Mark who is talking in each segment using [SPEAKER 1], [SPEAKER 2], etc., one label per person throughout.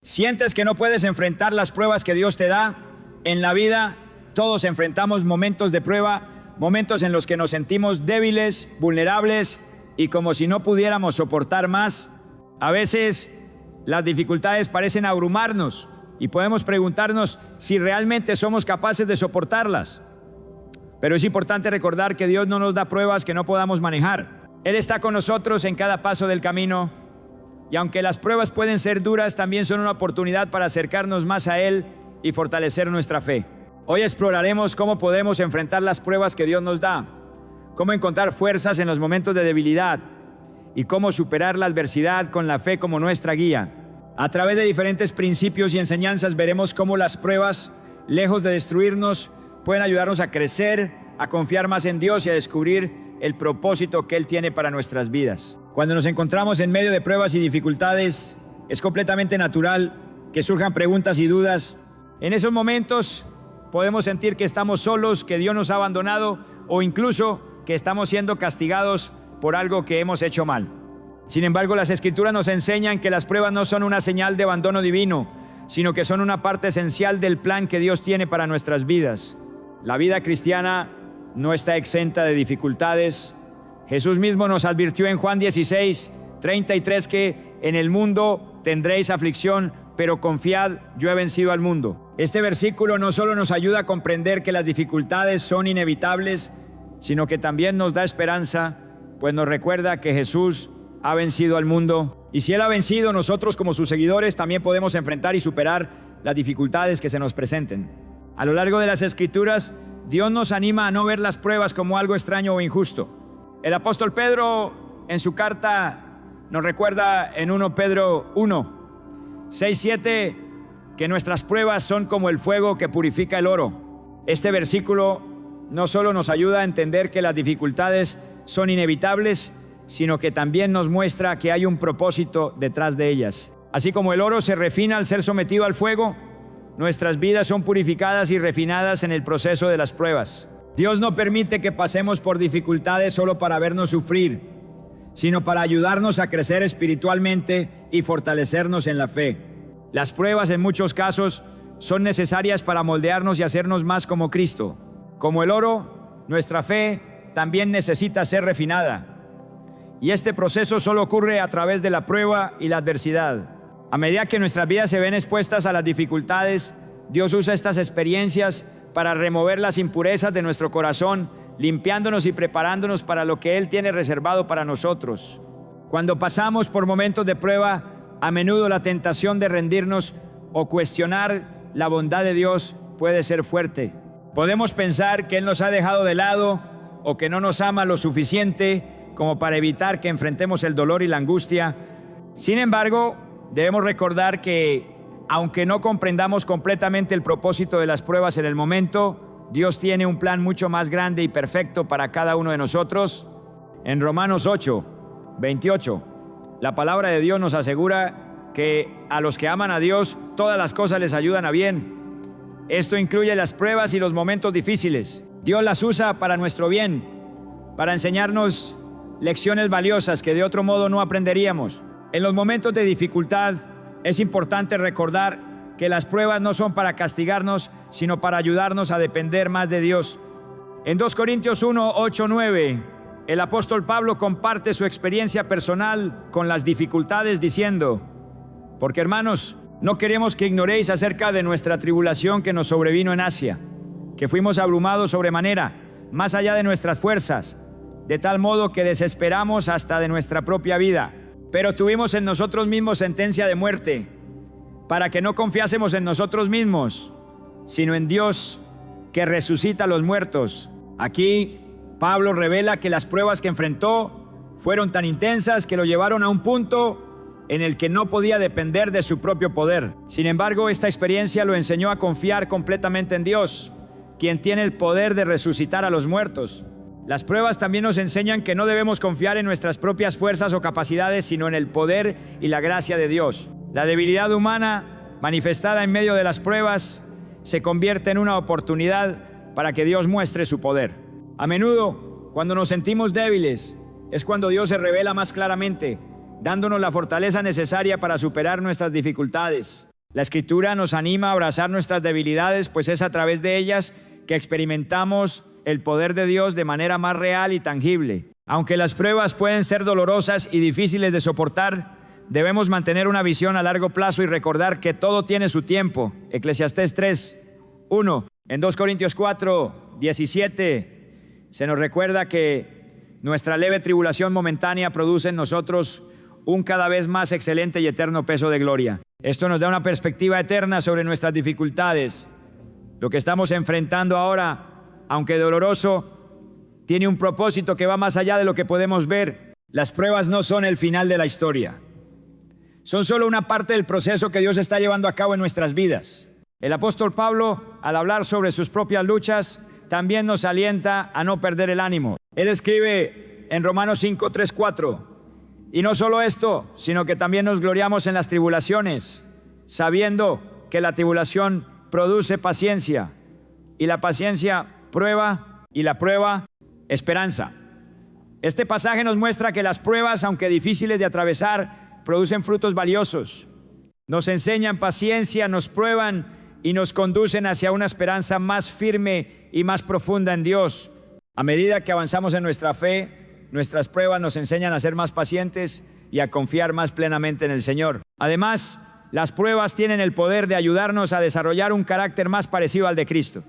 [SPEAKER 1] ¿Sientes que no puedes enfrentar las pruebas que Dios te da? En la vida todos enfrentamos momentos de prueba, momentos en los que nos sentimos débiles, vulnerables y como si no pudiéramos soportar más. A veces las dificultades parecen abrumarnos y podemos preguntarnos si realmente somos capaces de soportarlas. Pero es importante recordar que Dios no nos da pruebas que no podamos manejar. Él está con nosotros en cada paso del camino. Y aunque las pruebas pueden ser duras, también son una oportunidad para acercarnos más a Él y fortalecer nuestra fe. Hoy exploraremos cómo podemos enfrentar las pruebas que Dios nos da, cómo encontrar fuerzas en los momentos de debilidad y cómo superar la adversidad con la fe como nuestra guía. A través de diferentes principios y enseñanzas veremos cómo las pruebas, lejos de destruirnos, pueden ayudarnos a crecer, a confiar más en Dios y a descubrir el propósito que Él tiene para nuestras vidas. Cuando nos encontramos en medio de pruebas y dificultades, es completamente natural que surjan preguntas y dudas. En esos momentos podemos sentir que estamos solos, que Dios nos ha abandonado o incluso que estamos siendo castigados por algo que hemos hecho mal. Sin embargo, las Escrituras nos enseñan que las pruebas no son una señal de abandono divino, sino que son una parte esencial del plan que Dios tiene para nuestras vidas. La vida cristiana no está exenta de dificultades. Jesús mismo nos advirtió en Juan 16:33 que en el mundo tendréis aflicción, pero confiad, yo he vencido al mundo. Este versículo no solo nos ayuda a comprender que las dificultades son inevitables, sino que también nos da esperanza, pues nos recuerda que Jesús ha vencido al mundo. Y si Él ha vencido, nosotros como sus seguidores también podemos enfrentar y superar las dificultades que se nos presenten. A lo largo de las Escrituras, Dios nos anima a no ver las pruebas como algo extraño o injusto. El apóstol Pedro en su carta nos recuerda en 1 Pedro 1:6-7 que nuestras pruebas son como el fuego que purifica el oro. Este versículo no solo nos ayuda a entender que las dificultades son inevitables, sino que también nos muestra que hay un propósito detrás de ellas. Así como el oro se refina al ser sometido al fuego, nuestras vidas son purificadas y refinadas en el proceso de las pruebas. Dios no permite que pasemos por dificultades solo para vernos sufrir, sino para ayudarnos a crecer espiritualmente y fortalecernos en la fe. Las pruebas en muchos casos son necesarias para moldearnos y hacernos más como Cristo. Como el oro, nuestra fe también necesita ser refinada. Y este proceso solo ocurre a través de la prueba y la adversidad. A medida que nuestras vidas se ven expuestas a las dificultades, Dios usa estas experiencias para remover las impurezas de nuestro corazón, limpiándonos y preparándonos para lo que Él tiene reservado para nosotros. Cuando pasamos por momentos de prueba, a menudo la tentación de rendirnos o cuestionar la bondad de Dios puede ser fuerte. Podemos pensar que Él nos ha dejado de lado o que no nos ama lo suficiente como para evitar que enfrentemos el dolor y la angustia. Sin embargo, debemos recordar que, aunque no comprendamos completamente el propósito de las pruebas en el momento, Dios tiene un plan mucho más grande y perfecto para cada uno de nosotros. En Romanos 8:28, la palabra de Dios nos asegura que a los que aman a Dios, todas las cosas les ayudan a bien. Esto incluye las pruebas y los momentos difíciles. Dios las usa para nuestro bien, para enseñarnos lecciones valiosas que de otro modo no aprenderíamos. En los momentos de dificultad es importante recordar que las pruebas no son para castigarnos, sino para ayudarnos a depender más de Dios. En 2 Corintios 1:8-9, el apóstol Pablo comparte su experiencia personal con las dificultades diciendo: porque hermanos, no queremos que ignoréis acerca de nuestra tribulación que nos sobrevino en Asia, que fuimos abrumados sobremanera, más allá de nuestras fuerzas, de tal modo que desesperamos hasta de nuestra propia vida. Pero tuvimos en nosotros mismos sentencia de muerte, para que no confiásemos en nosotros mismos, sino en Dios que resucita a los muertos. Aquí Pablo revela que las pruebas que enfrentó fueron tan intensas que lo llevaron a un punto en el que no podía depender de su propio poder. Sin embargo, esta experiencia lo enseñó a confiar completamente en Dios, quien tiene el poder de resucitar a los muertos. Las pruebas también nos enseñan que no debemos confiar en nuestras propias fuerzas o capacidades, sino en el poder y la gracia de Dios. La debilidad humana, manifestada en medio de las pruebas, se convierte en una oportunidad para que Dios muestre su poder. A menudo, cuando nos sentimos débiles, es cuando Dios se revela más claramente, dándonos la fortaleza necesaria para superar nuestras dificultades. La Escritura nos anima a abrazar nuestras debilidades, pues es a través de ellas que experimentamos el poder de Dios de manera más real y tangible. Aunque las pruebas pueden ser dolorosas y difíciles de soportar, debemos mantener una visión a largo plazo y recordar que todo tiene su tiempo. Eclesiastés 3:1. En 2 Corintios 4:17 se nos recuerda que nuestra leve tribulación momentánea produce en nosotros un cada vez más excelente y eterno peso de gloria. Esto nos da una perspectiva eterna sobre nuestras dificultades. Lo que estamos enfrentando ahora, aunque doloroso, tiene un propósito que va más allá de lo que podemos ver. Las pruebas no son el final de la historia. Son solo una parte del proceso que Dios está llevando a cabo en nuestras vidas. El apóstol Pablo, al hablar sobre sus propias luchas, también nos alienta a no perder el ánimo. Él escribe en Romanos 5:3-4: y no solo esto, sino que también nos gloriamos en las tribulaciones, sabiendo que la tribulación produce paciencia, y la paciencia prueba, y la prueba esperanza. Este pasaje nos muestra que las pruebas, aunque difíciles de atravesar, producen frutos valiosos. Nos enseñan paciencia, nos prueban y nos conducen hacia una esperanza más firme y más profunda en Dios. A medida que avanzamos en nuestra fe, nuestras pruebas nos enseñan a ser más pacientes y a confiar más plenamente en el Señor. Además, las pruebas tienen el poder de ayudarnos a desarrollar un carácter más parecido al de Cristo.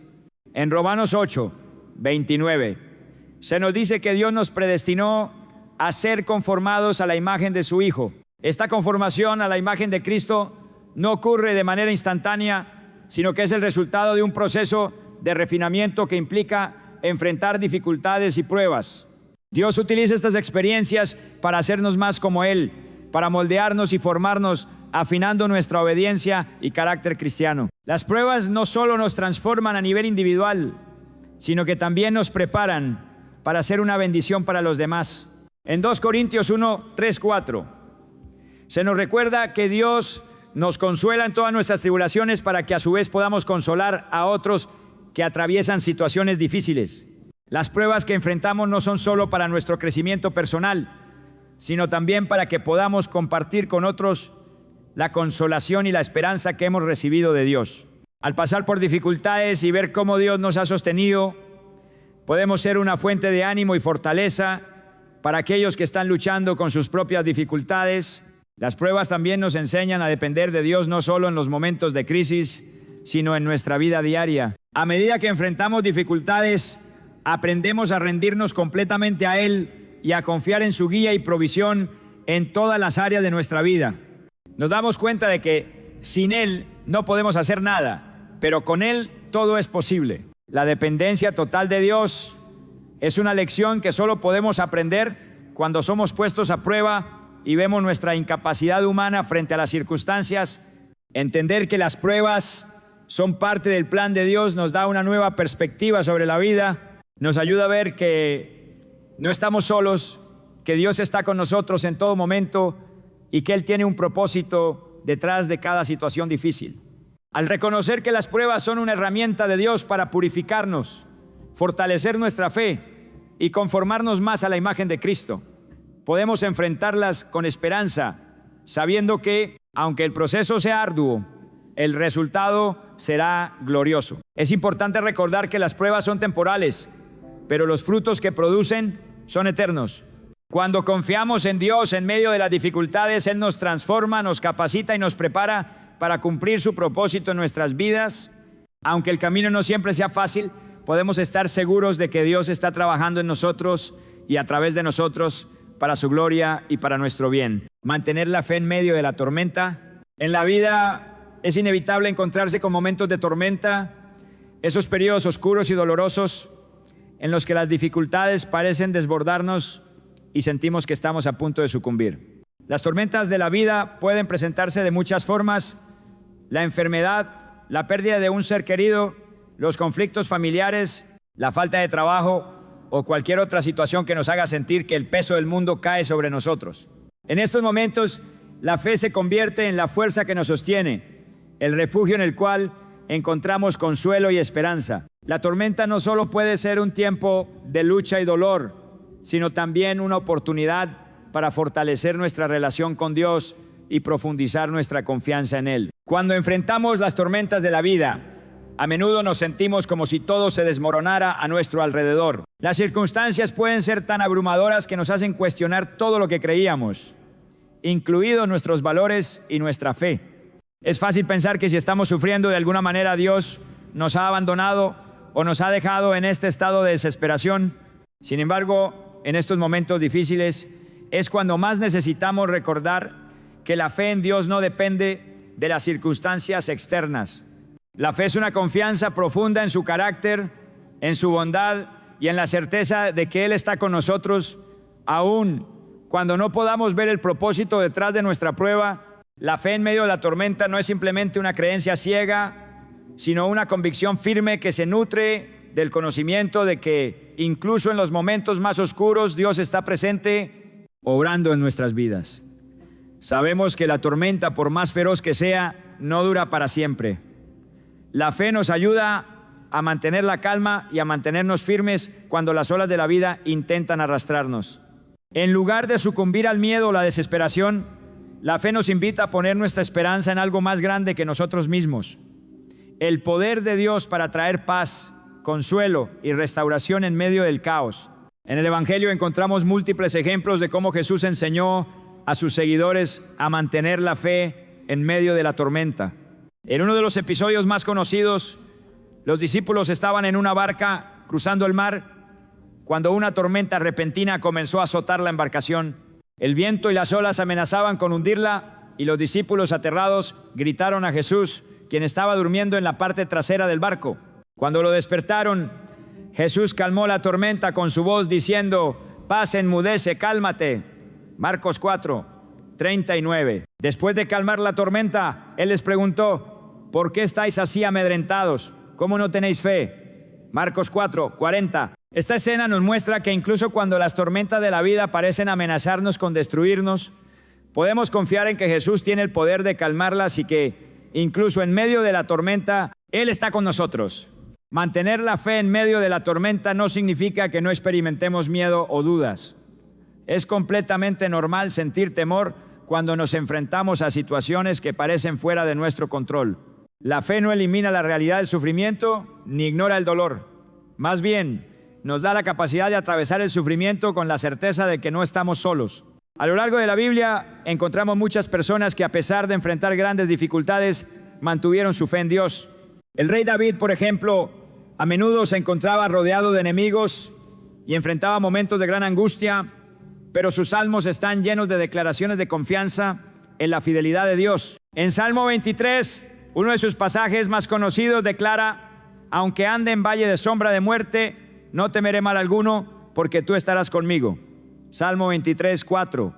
[SPEAKER 1] En Romanos 8:29 se nos dice que Dios nos predestinó a ser conformados a la imagen de su Hijo. Esta conformación a la imagen de Cristo no ocurre de manera instantánea, sino que es el resultado de un proceso de refinamiento que implica enfrentar dificultades y pruebas. Dios utiliza estas experiencias para hacernos más como Él, para moldearnos y formarnos, afinando nuestra obediencia y carácter cristiano. Las pruebas no solo nos transforman a nivel individual, sino que también nos preparan para ser una bendición para los demás. En 2 Corintios 1:3-4 se nos recuerda que Dios nos consuela en todas nuestras tribulaciones para que a su vez podamos consolar a otros que atraviesan situaciones difíciles. Las pruebas que enfrentamos no son solo para nuestro crecimiento personal, sino también para que podamos compartir con otros la consolación y la esperanza que hemos recibido de Dios. Al pasar por dificultades y ver cómo Dios nos ha sostenido, podemos ser una fuente de ánimo y fortaleza para aquellos que están luchando con sus propias dificultades. Las pruebas también nos enseñan a depender de Dios no solo en los momentos de crisis, sino en nuestra vida diaria. A medida que enfrentamos dificultades, aprendemos a rendirnos completamente a Él y a confiar en su guía y provisión en todas las áreas de nuestra vida. Nos damos cuenta de que sin Él no podemos hacer nada, pero con Él todo es posible. La dependencia total de Dios es una lección que solo podemos aprender cuando somos puestos a prueba y vemos nuestra incapacidad humana frente a las circunstancias. Entender que las pruebas son parte del plan de Dios nos da una nueva perspectiva sobre la vida, nos ayuda a ver que no estamos solos, que Dios está con nosotros en todo momento y que Él tiene un propósito detrás de cada situación difícil. Al reconocer que las pruebas son una herramienta de Dios para purificarnos, fortalecer nuestra fe y conformarnos más a la imagen de Cristo, podemos enfrentarlas con esperanza, sabiendo que, aunque el proceso sea arduo, el resultado será glorioso. Es importante recordar que las pruebas son temporales, pero los frutos que producen son eternos. Cuando confiamos en Dios en medio de las dificultades, Él nos transforma, nos capacita y nos prepara para cumplir su propósito en nuestras vidas. Aunque el camino no siempre sea fácil, podemos estar seguros de que Dios está trabajando en nosotros y a través de nosotros para su gloria y para nuestro bien. Mantener la fe en medio de la tormenta. En la vida es inevitable encontrarse con momentos de tormenta, esos periodos oscuros y dolorosos en los que las dificultades parecen desbordarnos y sentimos que estamos a punto de sucumbir. Las tormentas de la vida pueden presentarse de muchas formas: la enfermedad, la pérdida de un ser querido, los conflictos familiares, la falta de trabajo o cualquier otra situación que nos haga sentir que el peso del mundo cae sobre nosotros. En estos momentos, la fe se convierte en la fuerza que nos sostiene, el refugio en el cual encontramos consuelo y esperanza. La tormenta no solo puede ser un tiempo de lucha y dolor, sino también una oportunidad para fortalecer nuestra relación con Dios y profundizar nuestra confianza en Él. Cuando enfrentamos las tormentas de la vida, a menudo nos sentimos como si todo se desmoronara a nuestro alrededor. Las circunstancias pueden ser tan abrumadoras que nos hacen cuestionar todo lo que creíamos, incluidos nuestros valores y nuestra fe. Es fácil pensar que si estamos sufriendo de alguna manera, Dios nos ha abandonado o nos ha dejado en este estado de desesperación. Sin embargo, en estos momentos difíciles es cuando más necesitamos recordar que la fe en Dios no depende de las circunstancias externas. La fe es una confianza profunda en su carácter, en su bondad y en la certeza de que Él está con nosotros, aún cuando no podamos ver el propósito detrás de nuestra prueba. La fe en medio de la tormenta no es simplemente una creencia ciega, sino una convicción firme que se nutre del conocimiento de que incluso en los momentos más oscuros Dios está presente, obrando en nuestras vidas. Sabemos que la tormenta, por más feroz que sea, no dura para siempre. La fe nos ayuda a mantener la calma y a mantenernos firmes cuando las olas de la vida intentan arrastrarnos. En lugar de sucumbir al miedo o la desesperación, la fe nos invita a poner nuestra esperanza en algo más grande que nosotros mismos. El poder de Dios para traer paz, consuelo y restauración en medio del caos. En el Evangelio encontramos múltiples ejemplos de cómo Jesús enseñó a sus seguidores a mantener la fe en medio de la tormenta. En uno de los episodios más conocidos, los discípulos estaban en una barca cruzando el mar cuando una tormenta repentina comenzó a azotar la embarcación. El viento y las olas amenazaban con hundirla y los discípulos, aterrados, gritaron a Jesús, quien estaba durmiendo en la parte trasera del barco. Cuando lo despertaron, Jesús calmó la tormenta con su voz diciendo: «Paz, enmudece, cálmate». Marcos 4:39. Después de calmar la tormenta, Él les preguntó: ¿por qué estáis así amedrentados? ¿Cómo no tenéis fe? Marcos 4:40. Esta escena nos muestra que incluso cuando las tormentas de la vida parecen amenazarnos con destruirnos, podemos confiar en que Jesús tiene el poder de calmarlas y que incluso en medio de la tormenta, Él está con nosotros. Mantener la fe en medio de la tormenta no significa que no experimentemos miedo o dudas. Es completamente normal sentir temor cuando nos enfrentamos a situaciones que parecen fuera de nuestro control. La fe no elimina la realidad del sufrimiento ni ignora el dolor. Más bien, nos da la capacidad de atravesar el sufrimiento con la certeza de que no estamos solos. A lo largo de la Biblia encontramos muchas personas que, a pesar de enfrentar grandes dificultades, mantuvieron su fe en Dios. El rey David, por ejemplo, a menudo se encontraba rodeado de enemigos y enfrentaba momentos de gran angustia, pero sus salmos están llenos de declaraciones de confianza en la fidelidad de Dios. En Salmo 23, uno de sus pasajes más conocidos declara: «Aunque ande en valle de sombra de muerte, no temeré mal alguno, porque tú estarás conmigo». Salmo 23:4.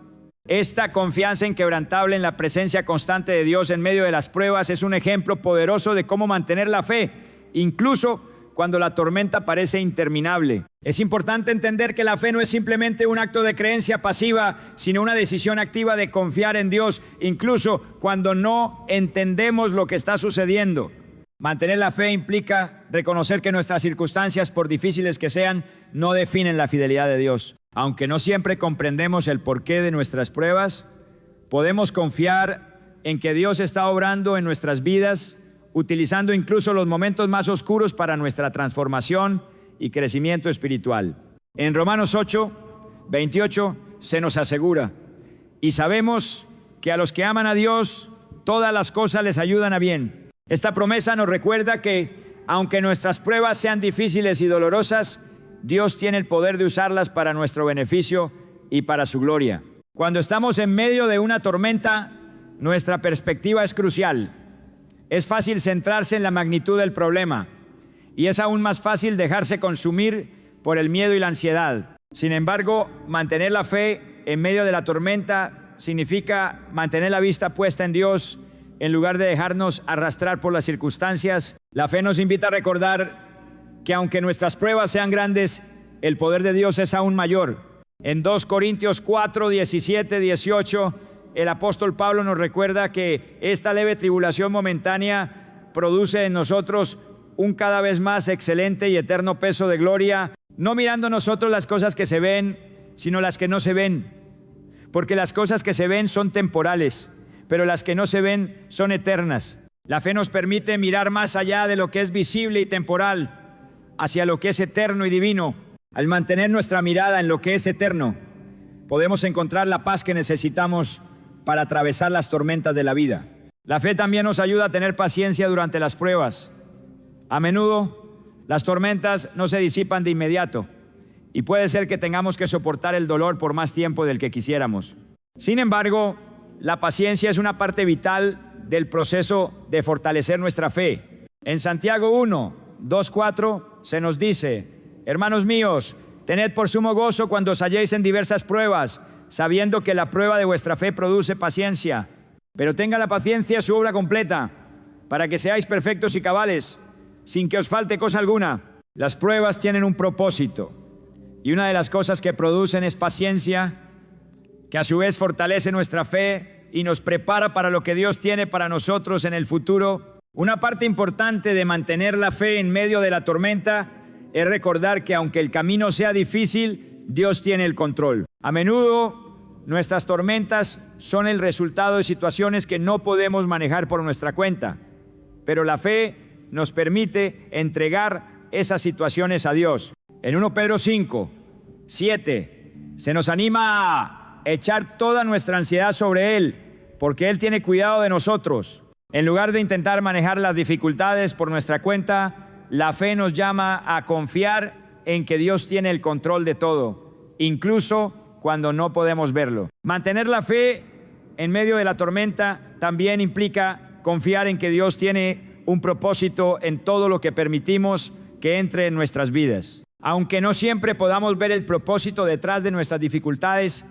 [SPEAKER 1] Esta confianza inquebrantable en la presencia constante de Dios en medio de las pruebas es un ejemplo poderoso de cómo mantener la fe, incluso cuando la tormenta parece interminable. Es importante entender que la fe no es simplemente un acto de creencia pasiva, sino una decisión activa de confiar en Dios, incluso cuando no entendemos lo que está sucediendo. Mantener la fe implica reconocer que nuestras circunstancias, por difíciles que sean, no definen la fidelidad de Dios. Aunque no siempre comprendemos el porqué de nuestras pruebas, podemos confiar en que Dios está obrando en nuestras vidas, utilizando incluso los momentos más oscuros para nuestra transformación y crecimiento espiritual. En Romanos 8:28 se nos asegura: «Y sabemos que a los que aman a Dios, todas las cosas les ayudan a bien». Esta promesa nos recuerda que, aunque nuestras pruebas sean difíciles y dolorosas, Dios tiene el poder de usarlas para nuestro beneficio y para su gloria. Cuando estamos en medio de una tormenta, nuestra perspectiva es crucial. Es fácil centrarse en la magnitud del problema y es aún más fácil dejarse consumir por el miedo y la ansiedad. Sin embargo, mantener la fe en medio de la tormenta significa mantener la vista puesta en Dios en lugar de dejarnos arrastrar por las circunstancias. La fe nos invita a recordar que aunque nuestras pruebas sean grandes, el poder de Dios es aún mayor. En 2 Corintios 4:17-18, el apóstol Pablo nos recuerda que esta leve tribulación momentánea produce en nosotros un cada vez más excelente y eterno peso de gloria, no mirando nosotros las cosas que se ven, sino las que no se ven. Porque las cosas que se ven son temporales, pero las que no se ven son eternas. La fe nos permite mirar más allá de lo que es visible y temporal, hacia lo que es eterno y divino. Al mantener nuestra mirada en lo que es eterno, podemos encontrar la paz que necesitamos para atravesar las tormentas de la vida. La fe también nos ayuda a tener paciencia durante las pruebas. A menudo, las tormentas no se disipan de inmediato y puede ser que tengamos que soportar el dolor por más tiempo del que quisiéramos. Sin embargo, la paciencia es una parte vital del proceso de fortalecer nuestra fe. En Santiago 1, 2, 4 se nos dice: hermanos míos, tened por sumo gozo cuando os halléis en diversas pruebas, sabiendo que la prueba de vuestra fe produce paciencia. Pero tenga la paciencia su obra completa, para que seáis perfectos y cabales, sin que os falte cosa alguna. Las pruebas tienen un propósito, y una de las cosas que producen es paciencia, que a su vez fortalece nuestra fe y nos prepara para lo que Dios tiene para nosotros en el futuro. Una parte importante de mantener la fe en medio de la tormenta es recordar que aunque el camino sea difícil, Dios tiene el control. A menudo, nuestras tormentas son el resultado de situaciones que no podemos manejar por nuestra cuenta, pero la fe nos permite entregar esas situaciones a Dios. En 1 Pedro 5, 7, se nos anima a echar toda nuestra ansiedad sobre Él, porque Él tiene cuidado de nosotros. En lugar de intentar manejar las dificultades por nuestra cuenta, la fe nos llama a confiar en que Dios tiene el control de todo, incluso cuando no podemos verlo. Mantener la fe en medio de la tormenta también implica confiar en que Dios tiene un propósito en todo lo que permitimos que entre en nuestras vidas. Aunque no siempre podamos ver el propósito detrás de nuestras dificultades,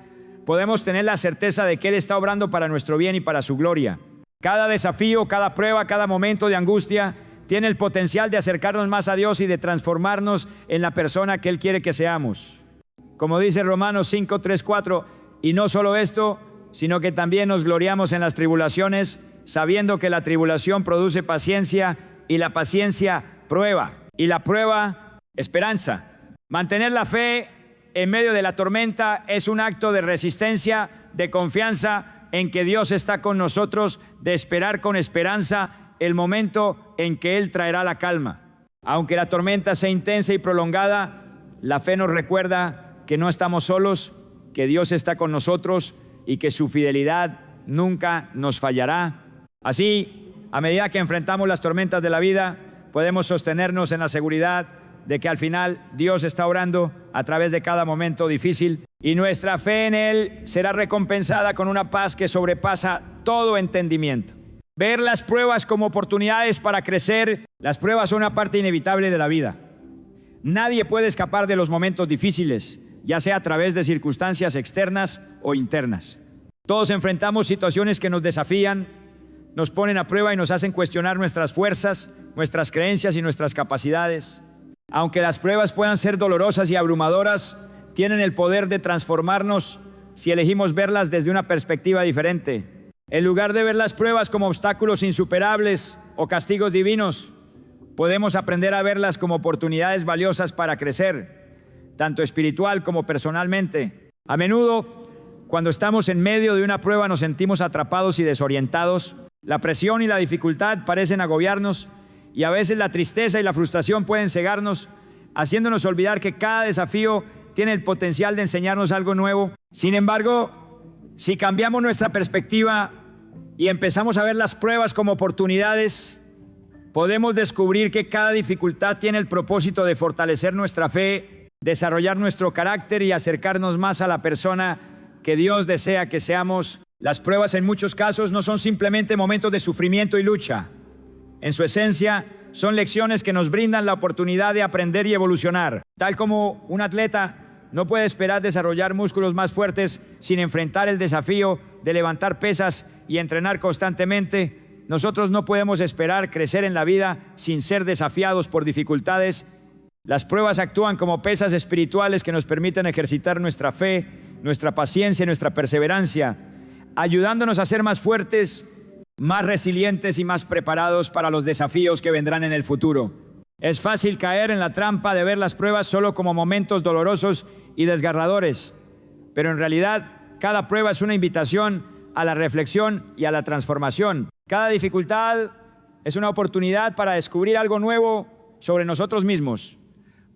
[SPEAKER 1] podemos tener la certeza de que Él está obrando para nuestro bien y para su gloria. Cada desafío, cada prueba, cada momento de angustia tiene el potencial de acercarnos más a Dios y de transformarnos en la persona que Él quiere que seamos. Como dice Romanos 5, 3, 4, y no solo esto, sino que también nos gloriamos en las tribulaciones, sabiendo que la tribulación produce paciencia y la paciencia prueba, y la prueba esperanza. Mantener la fe en medio de la tormenta es un acto de resistencia, de confianza en que Dios está con nosotros, de esperar con esperanza el momento en que Él traerá la calma. Aunque la tormenta sea intensa y prolongada, la fe nos recuerda que no estamos solos, que Dios está con nosotros y que su fidelidad nunca nos fallará. Así, a medida que enfrentamos las tormentas de la vida, podemos sostenernos en la seguridad de que al final Dios está obrando a través de cada momento difícil y nuestra fe en Él será recompensada con una paz que sobrepasa todo entendimiento. Ver las pruebas como oportunidades para crecer. Las pruebas son una parte inevitable de la vida. Nadie puede escapar de los momentos difíciles, ya sea a través de circunstancias externas o internas. Todos enfrentamos situaciones que nos desafían, nos ponen a prueba y nos hacen cuestionar nuestras fuerzas, nuestras creencias y nuestras capacidades. Aunque las pruebas puedan ser dolorosas y abrumadoras, tienen el poder de transformarnos si elegimos verlas desde una perspectiva diferente. En lugar de ver las pruebas como obstáculos insuperables o castigos divinos, podemos aprender a verlas como oportunidades valiosas para crecer, tanto espiritual como personalmente. A menudo, cuando estamos en medio de una prueba, nos sentimos atrapados y desorientados. La presión y la dificultad parecen agobiarnos y a veces la tristeza y la frustración pueden cegarnos, haciéndonos olvidar que cada desafío tiene el potencial de enseñarnos algo nuevo. Sin embargo, si cambiamos nuestra perspectiva y empezamos a ver las pruebas como oportunidades, podemos descubrir que cada dificultad tiene el propósito de fortalecer nuestra fe, desarrollar nuestro carácter y acercarnos más a la persona que Dios desea que seamos. Las pruebas en muchos casos no son simplemente momentos de sufrimiento y lucha. En su esencia, son lecciones que nos brindan la oportunidad de aprender y evolucionar. Tal como un atleta no puede esperar desarrollar músculos más fuertes sin enfrentar el desafío de levantar pesas y entrenar constantemente, nosotros no podemos esperar crecer en la vida sin ser desafiados por dificultades. Las pruebas actúan como pesas espirituales que nos permiten ejercitar nuestra fe, nuestra paciencia y nuestra perseverancia, ayudándonos a ser más fuertes, más resilientes y más preparados para los desafíos que vendrán en el futuro. Es fácil caer en la trampa de ver las pruebas solo como momentos dolorosos y desgarradores, pero en realidad cada prueba es una invitación a la reflexión y a la transformación. Cada dificultad es una oportunidad para descubrir algo nuevo sobre nosotros mismos,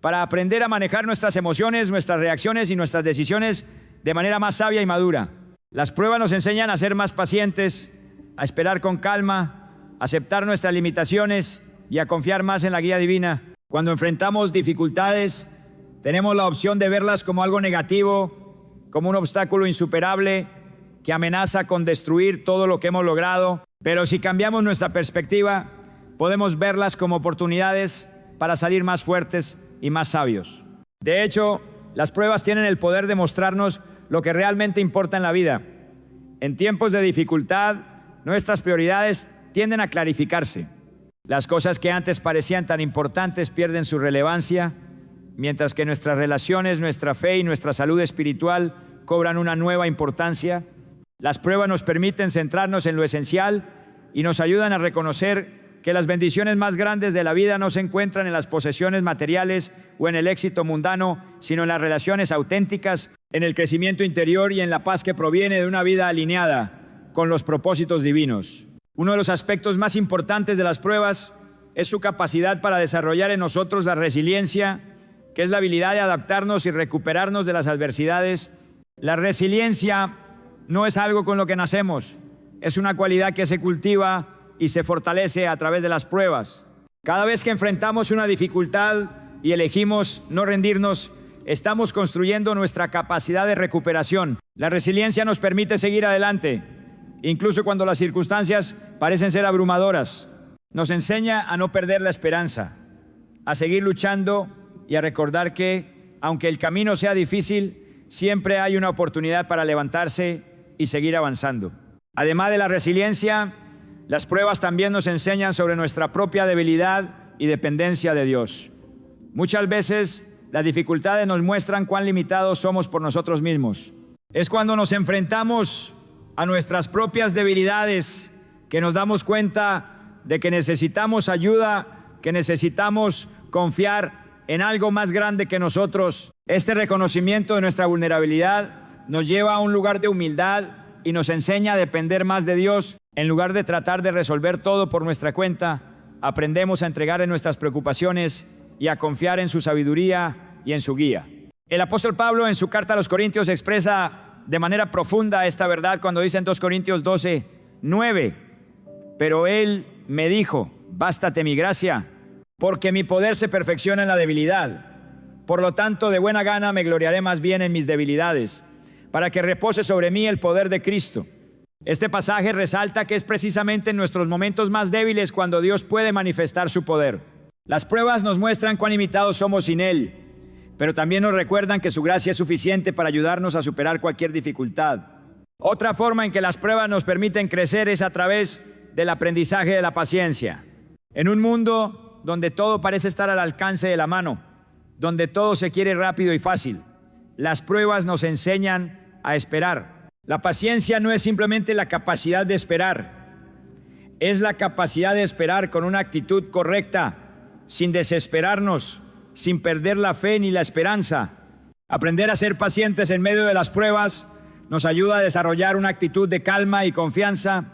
[SPEAKER 1] para aprender a manejar nuestras emociones, nuestras reacciones y nuestras decisiones de manera más sabia y madura. Las pruebas nos enseñan a ser más pacientes, a esperar con calma, a aceptar nuestras limitaciones y a confiar más en la guía divina. Cuando enfrentamos dificultades, tenemos la opción de verlas como algo negativo, como un obstáculo insuperable que amenaza con destruir todo lo que hemos logrado. Pero si cambiamos nuestra perspectiva, podemos verlas como oportunidades para salir más fuertes y más sabios. De hecho, las pruebas tienen el poder de mostrarnos lo que realmente importa en la vida. En tiempos de dificultad, nuestras prioridades tienden a clarificarse. Las cosas que antes parecían tan importantes pierden su relevancia, mientras que nuestras relaciones, nuestra fe y nuestra salud espiritual cobran una nueva importancia. Las pruebas nos permiten centrarnos en lo esencial y nos ayudan a reconocer que las bendiciones más grandes de la vida no se encuentran en las posesiones materiales o en el éxito mundano, sino en las relaciones auténticas, en el crecimiento interior y en la paz que proviene de una vida alineada con los propósitos divinos. Uno de los aspectos más importantes de las pruebas es su capacidad para desarrollar en nosotros la resiliencia, que es la habilidad de adaptarnos y recuperarnos de las adversidades. La resiliencia no es algo con lo que nacemos, es una cualidad que se cultiva y se fortalece a través de las pruebas. Cada vez que enfrentamos una dificultad y elegimos no rendirnos, estamos construyendo nuestra capacidad de recuperación. La resiliencia nos permite seguir adelante, incluso cuando las circunstancias parecen ser abrumadoras. Nos enseña a no perder la esperanza, a seguir luchando y a recordar que, aunque el camino sea difícil, siempre hay una oportunidad para levantarse y seguir avanzando. Además de la resiliencia, las pruebas también nos enseñan sobre nuestra propia debilidad y dependencia de Dios. Muchas veces las dificultades nos muestran cuán limitados somos por nosotros mismos. Es cuando nos enfrentamos a nuestras propias debilidades que nos damos cuenta de que necesitamos ayuda, que necesitamos confiar en algo más grande que nosotros. Este reconocimiento de nuestra vulnerabilidad nos lleva a un lugar de humildad y nos enseña a depender más de Dios. En lugar de tratar de resolver todo por nuestra cuenta, aprendemos a entregarle nuestras preocupaciones y a confiar en su sabiduría y en su guía. El apóstol Pablo en su carta a los Corintios expresa de manera profunda esta verdad cuando dice en 2 Corintios 12:9, pero él me dijo, bástate mi gracia, porque mi poder se perfecciona en la debilidad. Por lo tanto, de buena gana me gloriaré más bien en mis debilidades, para que repose sobre mí el poder de Cristo. Este pasaje resalta que es precisamente en nuestros momentos más débiles cuando Dios puede manifestar su poder. Las pruebas nos muestran cuán limitados somos sin Él, pero también nos recuerdan que su gracia es suficiente para ayudarnos a superar cualquier dificultad. Otra forma en que las pruebas nos permiten crecer es a través del aprendizaje de la paciencia. En un mundo donde todo parece estar al alcance de la mano, donde todo se quiere rápido y fácil, las pruebas nos enseñan a esperar. La paciencia no es simplemente la capacidad de esperar, es la capacidad de esperar con una actitud correcta, sin desesperarnos, sin perder la fe ni la esperanza. Aprender a ser pacientes en medio de las pruebas nos ayuda a desarrollar una actitud de calma y confianza,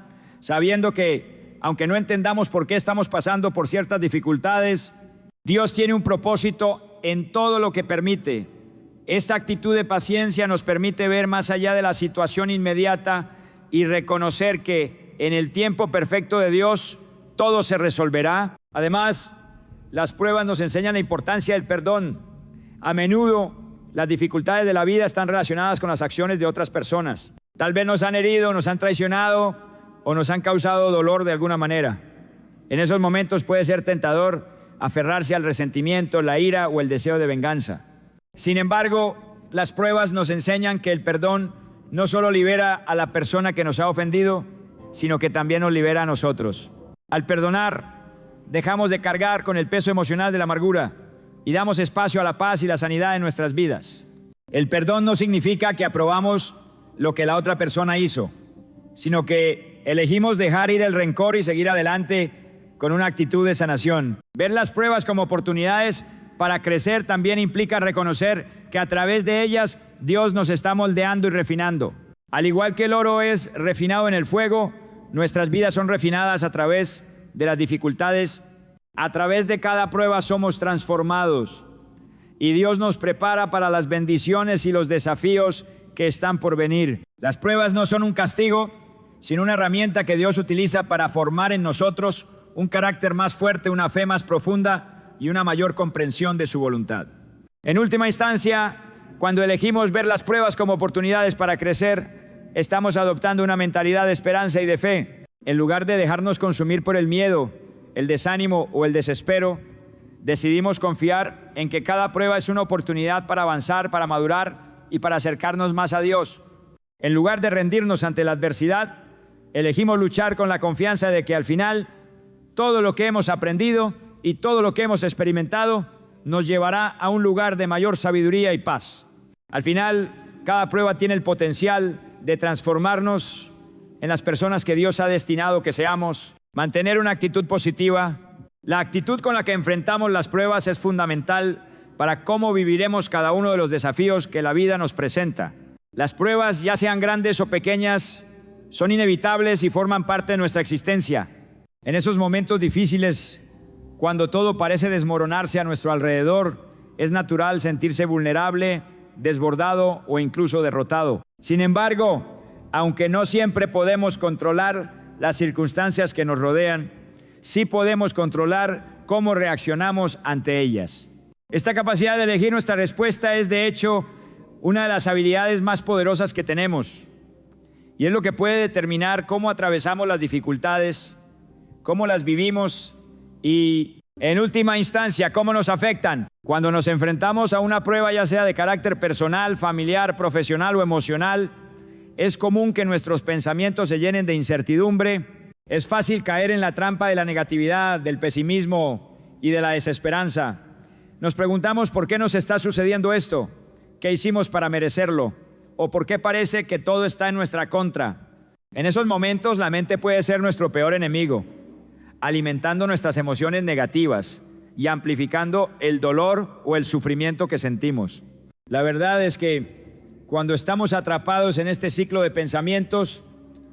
[SPEAKER 1] sabiendo que, aunque no entendamos por qué estamos pasando por ciertas dificultades, Dios tiene un propósito en todo lo que permite. Esta actitud de paciencia nos permite ver más allá de la situación inmediata y reconocer que en el tiempo perfecto de Dios todo se resolverá. Además, las pruebas nos enseñan la importancia del perdón. A menudo, las dificultades de la vida están relacionadas con las acciones de otras personas. Tal vez nos han herido, nos han traicionado o nos han causado dolor de alguna manera. En esos momentos puede ser tentador aferrarse al resentimiento, la ira o el deseo de venganza. Sin embargo, las pruebas nos enseñan que el perdón no solo libera a la persona que nos ha ofendido, sino que también nos libera a nosotros. Al perdonar, dejamos de cargar con el peso emocional de la amargura y damos espacio a la paz y la sanidad en nuestras vidas. El perdón no significa que aprobamos lo que la otra persona hizo, sino que elegimos dejar ir el rencor y seguir adelante con una actitud de sanación. Ver las pruebas como oportunidades para crecer también implica reconocer que a través de ellas Dios nos está moldeando y refinando. Al igual que el oro es refinado en el fuego, nuestras vidas son refinadas a través de las dificultades, a través de cada prueba somos transformados y Dios nos prepara para las bendiciones y los desafíos que están por venir. Las pruebas no son un castigo, sino una herramienta que Dios utiliza para formar en nosotros un carácter más fuerte, una fe más profunda y una mayor comprensión de su voluntad. En última instancia, cuando elegimos ver las pruebas como oportunidades para crecer, estamos adoptando una mentalidad de esperanza y de fe. En lugar de dejarnos consumir por el miedo, el desánimo o el desespero, decidimos confiar en que cada prueba es una oportunidad para avanzar, para madurar y para acercarnos más a Dios. En lugar de rendirnos ante la adversidad, elegimos luchar con la confianza de que al final todo lo que hemos aprendido y todo lo que hemos experimentado nos llevará a un lugar de mayor sabiduría y paz. Al final, cada prueba tiene el potencial de transformarnos en las personas que Dios ha destinado que seamos. Mantener una actitud positiva. La actitud con la que enfrentamos las pruebas es fundamental para cómo viviremos cada uno de los desafíos que la vida nos presenta. Las pruebas, ya sean grandes o pequeñas, son inevitables y forman parte de nuestra existencia. En esos momentos difíciles, cuando todo parece desmoronarse a nuestro alrededor, es natural sentirse vulnerable, desbordado o incluso derrotado. Sin embargo, aunque no siempre podemos controlar las circunstancias que nos rodean, sí podemos controlar cómo reaccionamos ante ellas. Esta capacidad de elegir nuestra respuesta es, de hecho, una de las habilidades más poderosas que tenemos, y es lo que puede determinar cómo atravesamos las dificultades, cómo las vivimos y, en última instancia, cómo nos afectan. Cuando nos enfrentamos a una prueba, ya sea de carácter personal, familiar, profesional o emocional, es común que nuestros pensamientos se llenen de incertidumbre. Es fácil caer en la trampa de la negatividad, del pesimismo y de la desesperanza. Nos preguntamos por qué nos está sucediendo esto, qué hicimos para merecerlo, o por qué parece que todo está en nuestra contra. En esos momentos, la mente puede ser nuestro peor enemigo, alimentando nuestras emociones negativas y amplificando el dolor o el sufrimiento que sentimos. La verdad es que cuando estamos atrapados en este ciclo de pensamientos,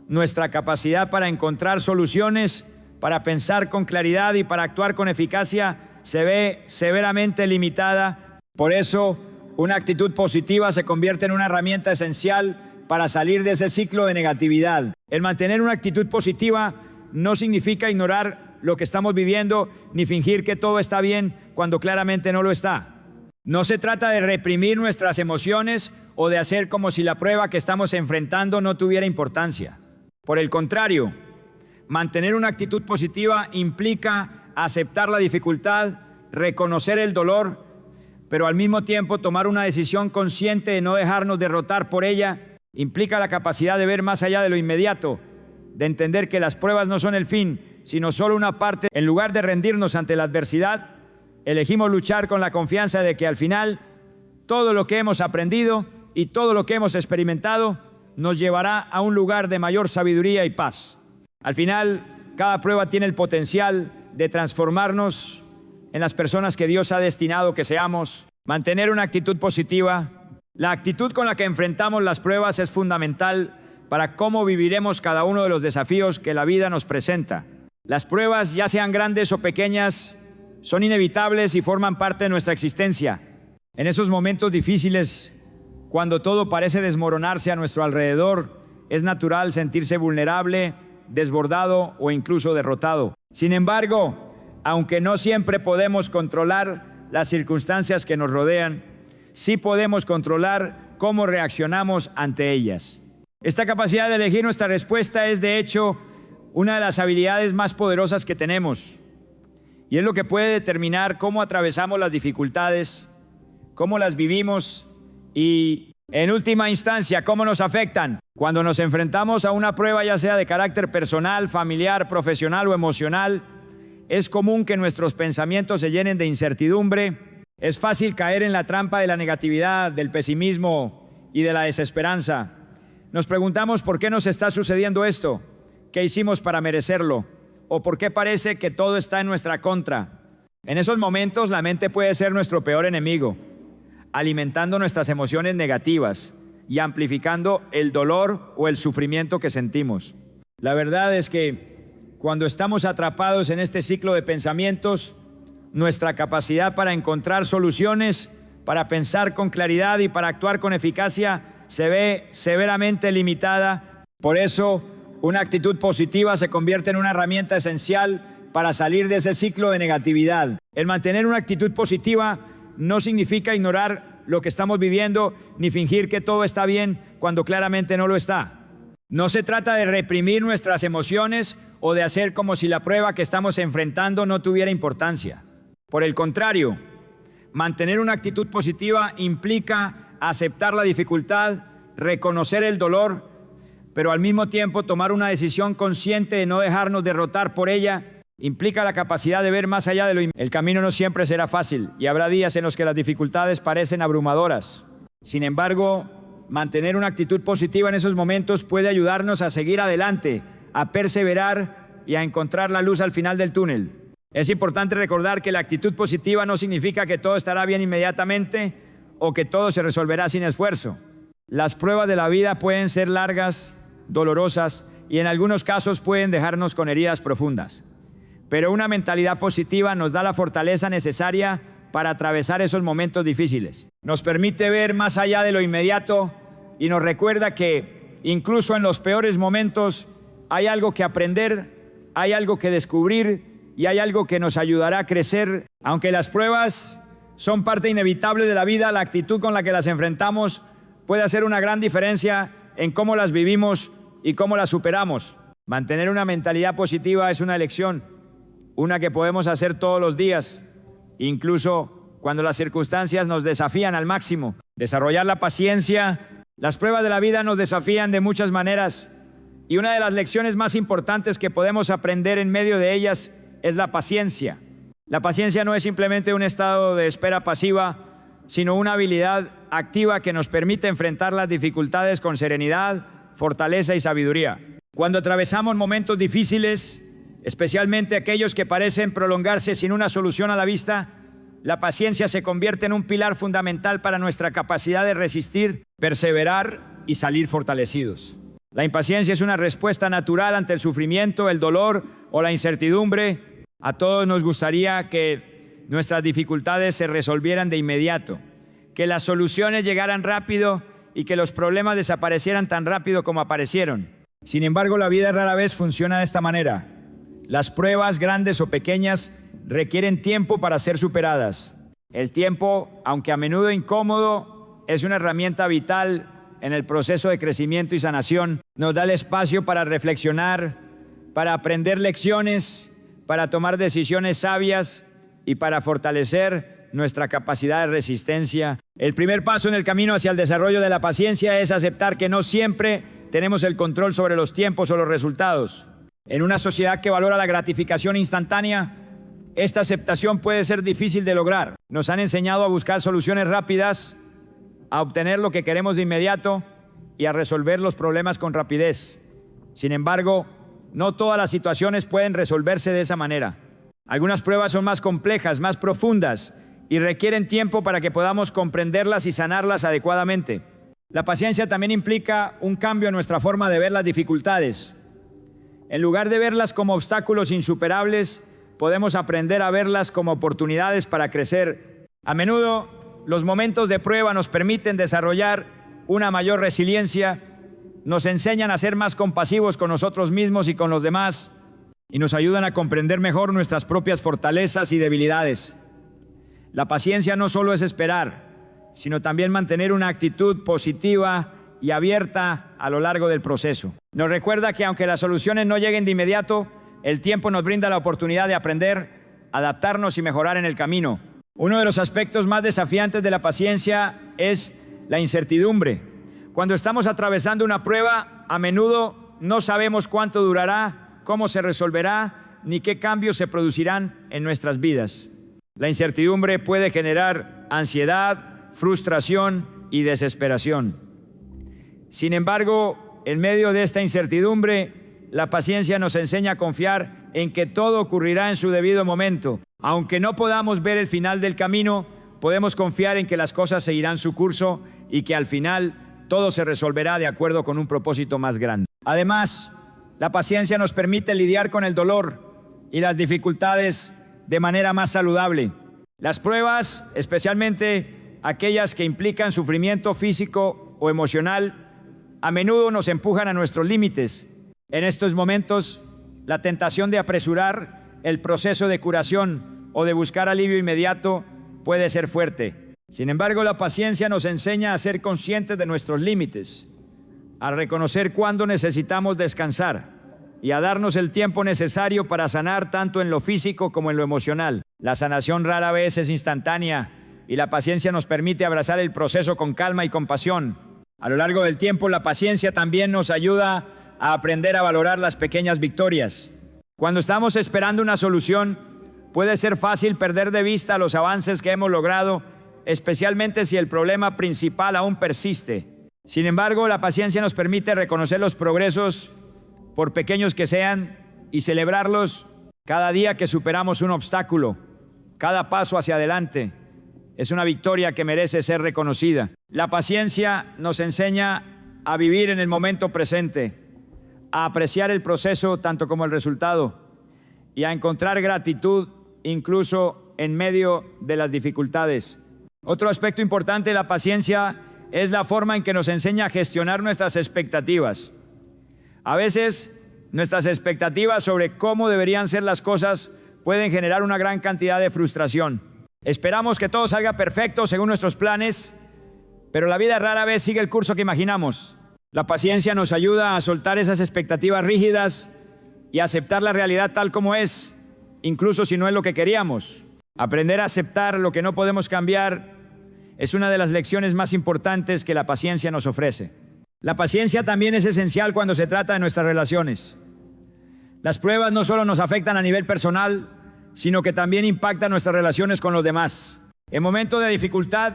[SPEAKER 1] nuestra capacidad para encontrar soluciones, para pensar con claridad y para actuar con eficacia se ve severamente limitada. Por eso, una actitud positiva se convierte en una herramienta esencial para salir de ese ciclo de negatividad. El mantener una actitud positiva no significa ignorar lo que estamos viviendo ni fingir que todo está bien cuando claramente no lo está. No se trata de reprimir nuestras emociones o de hacer como si la prueba que estamos enfrentando no tuviera importancia. Por el contrario, mantener una actitud positiva implica aceptar la dificultad, reconocer el dolor, pero al mismo tiempo tomar una decisión consciente de no dejarnos derrotar por ella. Implica la capacidad de ver más allá de lo inmediato, de entender que las pruebas no son el fin, sino solo una parte. En lugar de rendirnos ante la adversidad, elegimos luchar con la confianza de que al final todo lo que hemos aprendido y todo lo que hemos experimentado nos llevará a un lugar de mayor sabiduría y paz. Al final, cada prueba tiene el potencial de transformarnos en las personas que Dios ha destinado que seamos. Mantener una actitud positiva. La actitud con la que enfrentamos las pruebas es fundamental para cómo viviremos cada uno de los desafíos que la vida nos presenta. Las pruebas, ya sean grandes o pequeñas, son inevitables y forman parte de nuestra existencia. En esos momentos difíciles, cuando todo parece desmoronarse a nuestro alrededor, es natural sentirse vulnerable, desbordado o incluso derrotado. Sin embargo, aunque no siempre podemos controlar las circunstancias que nos rodean, sí podemos controlar cómo reaccionamos ante ellas. Esta capacidad de elegir nuestra respuesta es, de hecho, una de las habilidades más poderosas que tenemos, y es lo que puede determinar cómo atravesamos las dificultades, cómo las vivimos y, en última instancia, cómo nos afectan. Cuando nos enfrentamos a una prueba, ya sea de carácter personal, familiar, profesional o emocional, es común que nuestros pensamientos se llenen de incertidumbre. Es fácil caer en la trampa de la negatividad, del pesimismo y de la desesperanza. Nos preguntamos por qué nos está sucediendo esto, qué hicimos para merecerlo, o por qué parece que todo está en nuestra contra. En esos momentos, la mente puede ser nuestro peor enemigo, alimentando nuestras emociones negativas y amplificando el dolor o el sufrimiento que sentimos. La verdad es que Cuando estamos atrapados en este ciclo de pensamientos, nuestra capacidad para encontrar soluciones, para pensar con claridad y para actuar con eficacia se ve severamente limitada. Por eso, una actitud positiva se convierte en una herramienta esencial para salir de ese ciclo de negatividad. El mantener una actitud positiva no significa ignorar lo que estamos viviendo ni fingir que todo está bien cuando claramente no lo está. No se trata de reprimir nuestras emociones o de hacer como si la prueba que estamos enfrentando no tuviera importancia. Por el contrario, mantener una actitud positiva implica aceptar la dificultad, reconocer el dolor, pero al mismo tiempo tomar una decisión consciente de no dejarnos derrotar por ella. Implica la capacidad de ver más allá de lo inmediato. El camino no siempre será fácil y habrá días en los que las dificultades parecen abrumadoras. Sin embargo, mantener una actitud positiva en esos momentos puede ayudarnos a seguir adelante, a perseverar y a encontrar la luz al final del túnel. Es importante recordar que la actitud positiva no significa que todo estará bien inmediatamente o que todo se resolverá sin esfuerzo. Las pruebas de la vida pueden ser largas, dolorosas y en algunos casos pueden dejarnos con heridas profundas. Pero una mentalidad positiva nos da la fortaleza necesaria para atravesar esos momentos difíciles. Nos permite ver más allá de lo inmediato y nos recuerda que incluso en los peores momentos hay algo que aprender, hay algo que descubrir y hay algo que nos ayudará a crecer. Aunque las pruebas son parte inevitable de la vida, la actitud con la que las enfrentamos puede hacer una gran diferencia en cómo las vivimos y cómo las superamos. Mantener una mentalidad positiva es una elección, una que podemos hacer todos los días, incluso cuando las circunstancias nos desafían al máximo. Desarrollar la paciencia. Las pruebas de la vida nos desafían de muchas maneras y una de las lecciones más importantes que podemos aprender en medio de ellas es la paciencia. La paciencia no es simplemente un estado de espera pasiva, sino una habilidad activa que nos permite enfrentar las dificultades con serenidad, fortaleza y sabiduría. Cuando atravesamos momentos difíciles, especialmente aquellos que parecen prolongarse sin una solución a la vista, la paciencia se convierte en un pilar fundamental para nuestra capacidad de resistir, perseverar y salir fortalecidos. La impaciencia es una respuesta natural ante el sufrimiento, el dolor o la incertidumbre. A todos nos gustaría que nuestras dificultades se resolvieran de inmediato, que las soluciones llegaran rápido y que los problemas desaparecieran tan rápido como aparecieron. Sin embargo, la vida rara vez funciona de esta manera. Las pruebas, grandes o pequeñas, requieren tiempo para ser superadas. El tiempo, aunque a menudo incómodo, es una herramienta vital en el proceso de crecimiento y sanación. Nos da el espacio para reflexionar, para aprender lecciones, para tomar decisiones sabias y para fortalecer nuestra capacidad de resistencia. El primer paso en el camino hacia el desarrollo de la paciencia es aceptar que no siempre tenemos el control sobre los tiempos o los resultados. En una sociedad que valora la gratificación instantánea, esta aceptación puede ser difícil de lograr. Nos han enseñado a buscar soluciones rápidas, a obtener lo que queremos de inmediato y a resolver los problemas con rapidez. Sin embargo, no todas las situaciones pueden resolverse de esa manera. Algunas pruebas son más complejas, más profundas y requieren tiempo para que podamos comprenderlas y sanarlas adecuadamente. La paciencia también implica un cambio en nuestra forma de ver las dificultades. En lugar de verlas como obstáculos insuperables, podemos aprender a verlas como oportunidades para crecer. A menudo, los momentos de prueba nos permiten desarrollar una mayor resiliencia, nos enseñan a ser más compasivos con nosotros mismos y con los demás, y nos ayudan a comprender mejor nuestras propias fortalezas y debilidades. La paciencia no solo es esperar, sino también mantener una actitud positiva y abierta a lo largo del proceso. Nos recuerda que aunque las soluciones no lleguen de inmediato, el tiempo nos brinda la oportunidad de aprender, adaptarnos y mejorar en el camino. Uno de los aspectos más desafiantes de la paciencia es la incertidumbre. Cuando estamos atravesando una prueba, a menudo no sabemos cuánto durará, cómo se resolverá, ni qué cambios se producirán en nuestras vidas. La incertidumbre puede generar ansiedad, frustración y desesperación. Sin embargo, en medio de esta incertidumbre, la paciencia nos enseña a confiar en que todo ocurrirá en su debido momento. Aunque no podamos ver el final del camino, podemos confiar en que las cosas seguirán su curso y que al final todo se resolverá de acuerdo con un propósito más grande. Además, La paciencia nos permite lidiar con el dolor y las dificultades de manera más saludable. Las pruebas, especialmente aquellas que implican sufrimiento físico o emocional, a menudo nos empujan a nuestros límites. En estos momentos, la tentación de apresurar el proceso de curación o de buscar alivio inmediato puede ser fuerte. Sin embargo, la paciencia nos enseña a ser conscientes de nuestros límites, a reconocer cuándo necesitamos descansar y a darnos el tiempo necesario para sanar tanto en lo físico como en lo emocional. La sanación rara vez es instantánea y la paciencia nos permite abrazar el proceso con calma y compasión. A lo largo del tiempo, la paciencia también nos ayuda a aprender a valorar las pequeñas victorias. Cuando estamos esperando una solución, puede ser fácil perder de vista los avances que hemos logrado, especialmente si el problema principal aún persiste. Sin embargo, la paciencia nos permite reconocer los progresos, por pequeños que sean, y celebrarlos cada día que superamos un obstáculo. Cada paso hacia adelante es una victoria que merece ser reconocida. La paciencia nos enseña a vivir en el momento presente, a apreciar el proceso tanto como el resultado y a encontrar gratitud incluso en medio de las dificultades. Otro aspecto importante de la paciencia es la forma en que nos enseña a gestionar nuestras expectativas. A veces, nuestras expectativas sobre cómo deberían ser las cosas pueden generar una gran cantidad de frustración. Esperamos que todo salga perfecto según nuestros planes, pero la vida rara vez sigue el curso que imaginamos. La paciencia nos ayuda a soltar esas expectativas rígidas y a aceptar la realidad tal como es, incluso si no es lo que queríamos. Aprender a aceptar lo que no podemos cambiar es una de las lecciones más importantes que la paciencia nos ofrece. La paciencia también es esencial cuando se trata de nuestras relaciones. Las pruebas no solo nos afectan a nivel personal, sino que también impactan nuestras relaciones con los demás. En momentos de dificultad,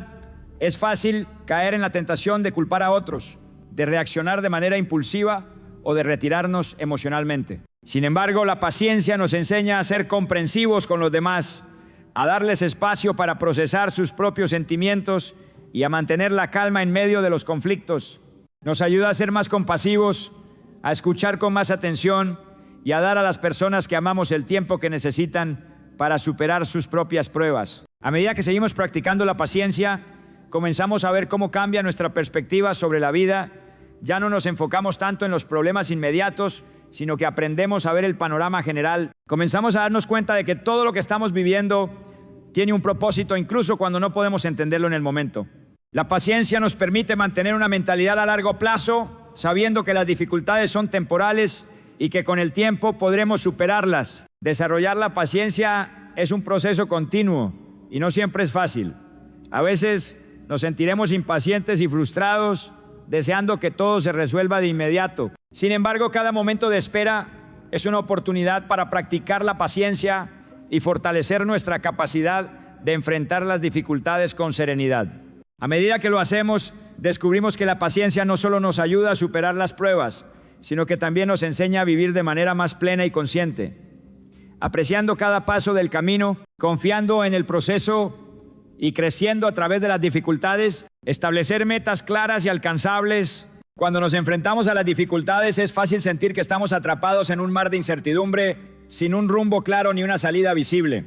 [SPEAKER 1] es fácil caer en la tentación de culpar a otros, de reaccionar de manera impulsiva o de retirarnos emocionalmente. Sin embargo, la paciencia nos enseña a ser comprensivos con los demás, a darles espacio para procesar sus propios sentimientos y a mantener la calma en medio de los conflictos. Nos ayuda a ser más compasivos, a escuchar con más atención y a dar a las personas que amamos el tiempo que necesitan para superar sus propias pruebas. A medida que seguimos practicando la paciencia, comenzamos a ver cómo cambia nuestra perspectiva sobre la vida. Ya no nos enfocamos tanto en los problemas inmediatos, sino que aprendemos a ver el panorama general. Comenzamos a darnos cuenta de que todo lo que estamos viviendo tiene un propósito, incluso cuando no podemos entenderlo en el momento. La paciencia nos permite mantener una mentalidad a largo plazo, sabiendo que las dificultades son temporales y que con el tiempo podremos superarlas. Desarrollar la paciencia es un proceso continuo y no siempre es fácil. A veces nos sentiremos impacientes y frustrados, deseando que todo se resuelva de inmediato. Sin embargo, cada momento de espera es una oportunidad para practicar la paciencia y fortalecer nuestra capacidad de enfrentar las dificultades con serenidad. A medida que lo hacemos, descubrimos que la paciencia no solo nos ayuda a superar las pruebas, sino que también nos enseña a vivir de manera más plena y consciente, apreciando cada paso del camino, confiando en el proceso y creciendo a través de las dificultades. Establecer metas claras y alcanzables. Cuando nos enfrentamos a las dificultades es fácil sentir que estamos atrapados en un mar de incertidumbre, sin un rumbo claro ni una salida visible.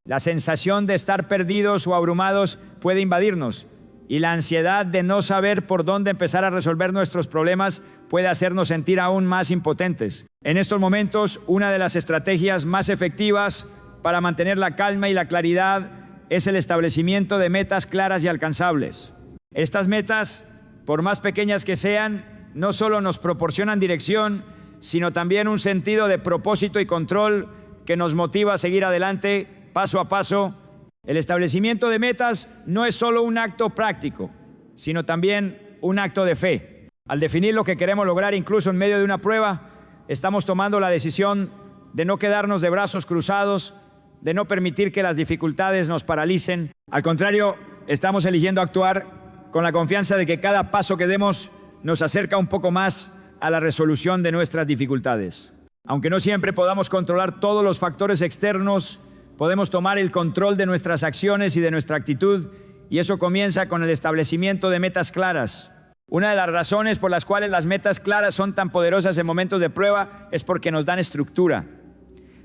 [SPEAKER 1] La sensación de estar perdidos o abrumados puede invadirnos, y la ansiedad de no saber por dónde empezar a resolver nuestros problemas puede hacernos sentir aún más impotentes. En estos momentos, una de las estrategias más efectivas para mantener la calma y la claridad es el establecimiento de metas claras y alcanzables. Estas metas, por más pequeñas que sean, no solo nos proporcionan dirección, sino también un sentido de propósito y control que nos motiva a seguir adelante paso a paso. El establecimiento de metas no es solo un acto práctico, sino también un acto de fe. Al definir lo que queremos lograr, incluso en medio de una prueba, estamos tomando la decisión de no quedarnos de brazos cruzados, de no permitir que las dificultades nos paralicen. Al contrario, estamos eligiendo actuar con la confianza de que cada paso que demos nos acerca un poco más a la resolución de nuestras dificultades. Aunque no siempre podamos controlar todos los factores externos, podemos tomar el control de nuestras acciones y de nuestra actitud, y eso comienza con el establecimiento de metas claras. Una de las razones por las cuales las metas claras son tan poderosas en momentos de prueba es porque nos dan estructura.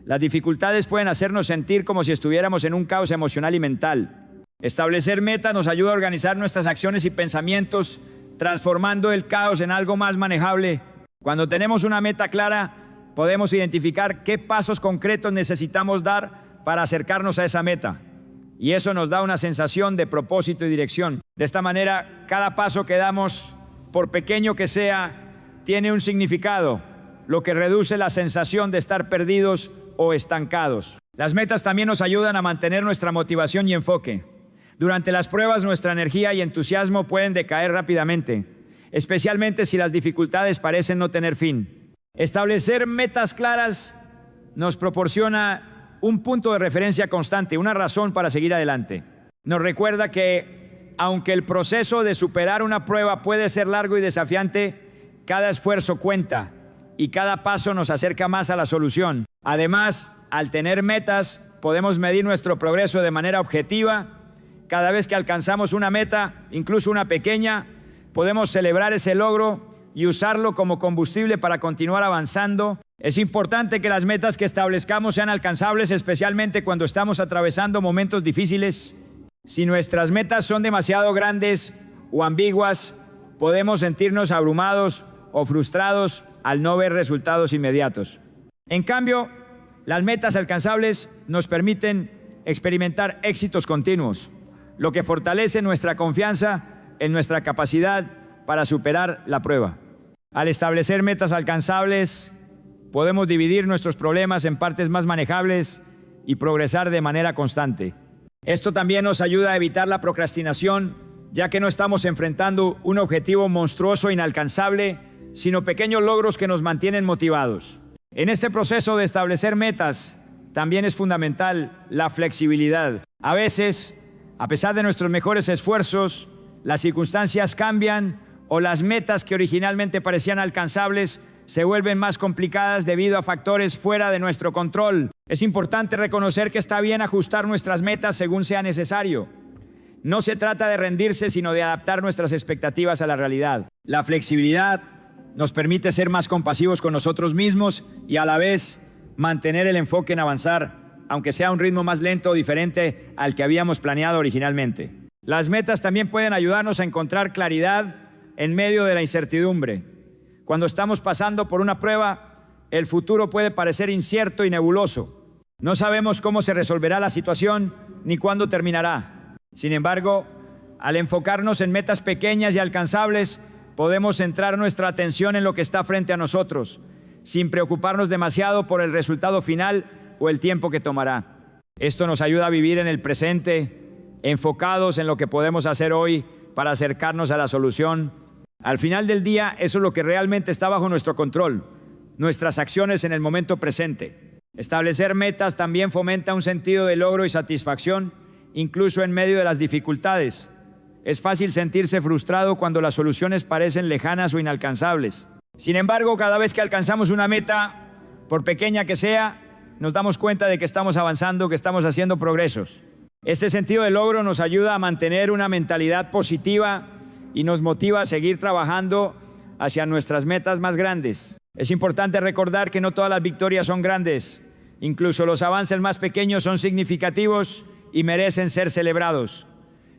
[SPEAKER 1] Las dificultades pueden hacernos sentir como si estuviéramos en un caos emocional y mental. Establecer metas nos ayuda a organizar nuestras acciones y pensamientos, transformando el caos en algo más manejable. Cuando tenemos una meta clara, podemos identificar qué pasos concretos necesitamos dar para acercarnos a esa meta. Y eso nos da una sensación de propósito y dirección. De esta manera, cada paso que damos, por pequeño que sea, tiene un significado, lo que reduce la sensación de estar perdidos o estancados. Las metas también nos ayudan a mantener nuestra motivación y enfoque. Durante las pruebas, nuestra energía y entusiasmo pueden decaer rápidamente, especialmente si las dificultades parecen no tener fin. Establecer metas claras nos proporciona un punto de referencia constante, una razón para seguir adelante. Nos recuerda que, aunque el proceso de superar una prueba puede ser largo y desafiante, cada esfuerzo cuenta y cada paso nos acerca más a la solución. Además, al tener metas, podemos medir nuestro progreso de manera objetiva. Cada vez que alcanzamos una meta, incluso una pequeña, podemos celebrar ese logro y usarlo como combustible para continuar avanzando. Es importante que las metas que establezcamos sean alcanzables, especialmente cuando estamos atravesando momentos difíciles. Si nuestras metas son demasiado grandes o ambiguas, podemos sentirnos abrumados o frustrados al no ver resultados inmediatos. En cambio, las metas alcanzables nos permiten experimentar éxitos continuos, lo que fortalece nuestra confianza en nuestra capacidad para superar la prueba. Al establecer metas alcanzables, podemos dividir nuestros problemas en partes más manejables y progresar de manera constante. Esto también nos ayuda a evitar la procrastinación, ya que no estamos enfrentando un objetivo monstruoso e inalcanzable, sino pequeños logros que nos mantienen motivados. En este proceso de establecer metas, también es fundamental la flexibilidad. A veces, a pesar de nuestros mejores esfuerzos, las circunstancias cambian o las metas que originalmente parecían alcanzables se vuelven más complicadas debido a factores fuera de nuestro control. Es importante reconocer que está bien ajustar nuestras metas según sea necesario. No se trata de rendirse, sino de adaptar nuestras expectativas a la realidad. La flexibilidad nos permite ser más compasivos con nosotros mismos y a la vez mantener el enfoque en avanzar, aunque sea a un ritmo más lento o diferente al que habíamos planeado originalmente. Las metas también pueden ayudarnos a encontrar claridad en medio de la incertidumbre. Cuando estamos pasando por una prueba, el futuro puede parecer incierto y nebuloso. No sabemos cómo se resolverá la situación ni cuándo terminará. Sin embargo, al enfocarnos en metas pequeñas y alcanzables, podemos centrar nuestra atención en lo que está frente a nosotros, sin preocuparnos demasiado por el resultado final o el tiempo que tomará. Esto nos ayuda a vivir en el presente, enfocados en lo que podemos hacer hoy para acercarnos a la solución. Al final del día, eso es lo que realmente está bajo nuestro control, nuestras acciones en el momento presente. Establecer metas también fomenta un sentido de logro y satisfacción, incluso en medio de las dificultades. Es fácil sentirse frustrado cuando las soluciones parecen lejanas o inalcanzables. Sin embargo, cada vez que alcanzamos una meta, por pequeña que sea, nos damos cuenta de que estamos avanzando, que estamos haciendo progresos. Este sentido de logro nos ayuda a mantener una mentalidad positiva y nos motiva a seguir trabajando hacia nuestras metas más grandes. Es importante recordar que no todas las victorias son grandes. Incluso los avances más pequeños son significativos y merecen ser celebrados.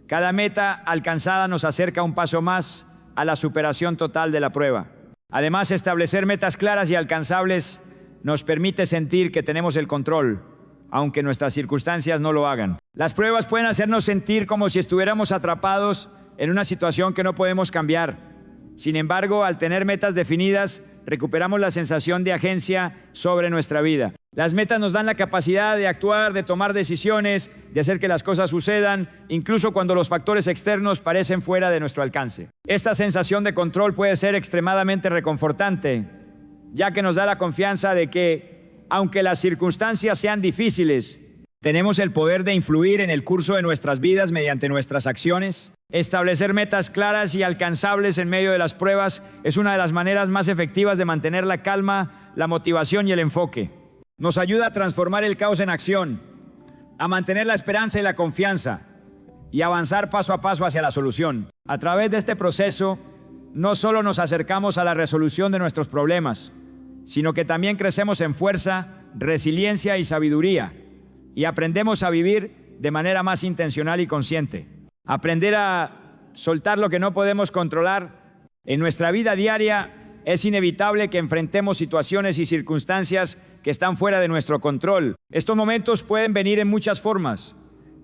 [SPEAKER 1] Cada meta alcanzada nos acerca un paso más a la superación total de la prueba. Además, establecer metas claras y alcanzables nos permite sentir que tenemos el control, aunque nuestras circunstancias no lo hagan. Las pruebas pueden hacernos sentir como si estuviéramos atrapados en una situación que no podemos cambiar. Sin embargo, al tener metas definidas, recuperamos la sensación de agencia sobre nuestra vida. Las metas nos dan la capacidad de actuar, de tomar decisiones, de hacer que las cosas sucedan, incluso cuando los factores externos parecen fuera de nuestro alcance. Esta sensación de control puede ser extremadamente reconfortante, ya que nos da la confianza de que, aunque las circunstancias sean difíciles, tenemos el poder de influir en el curso de nuestras vidas mediante nuestras acciones. Establecer metas claras y alcanzables en medio de las pruebas es una de las maneras más efectivas de mantener la calma, la motivación y el enfoque. Nos ayuda a transformar el caos en acción, a mantener la esperanza y la confianza y avanzar paso a paso hacia la solución. A través de este proceso, no solo nos acercamos a la resolución de nuestros problemas, sino que también crecemos en fuerza, resiliencia y sabiduría, y aprendemos a vivir de manera más intencional y consciente. Aprender a soltar lo que no podemos controlar en nuestra vida diaria. Es inevitable que enfrentemos situaciones y circunstancias que están fuera de nuestro control. Estos momentos pueden venir en muchas formas,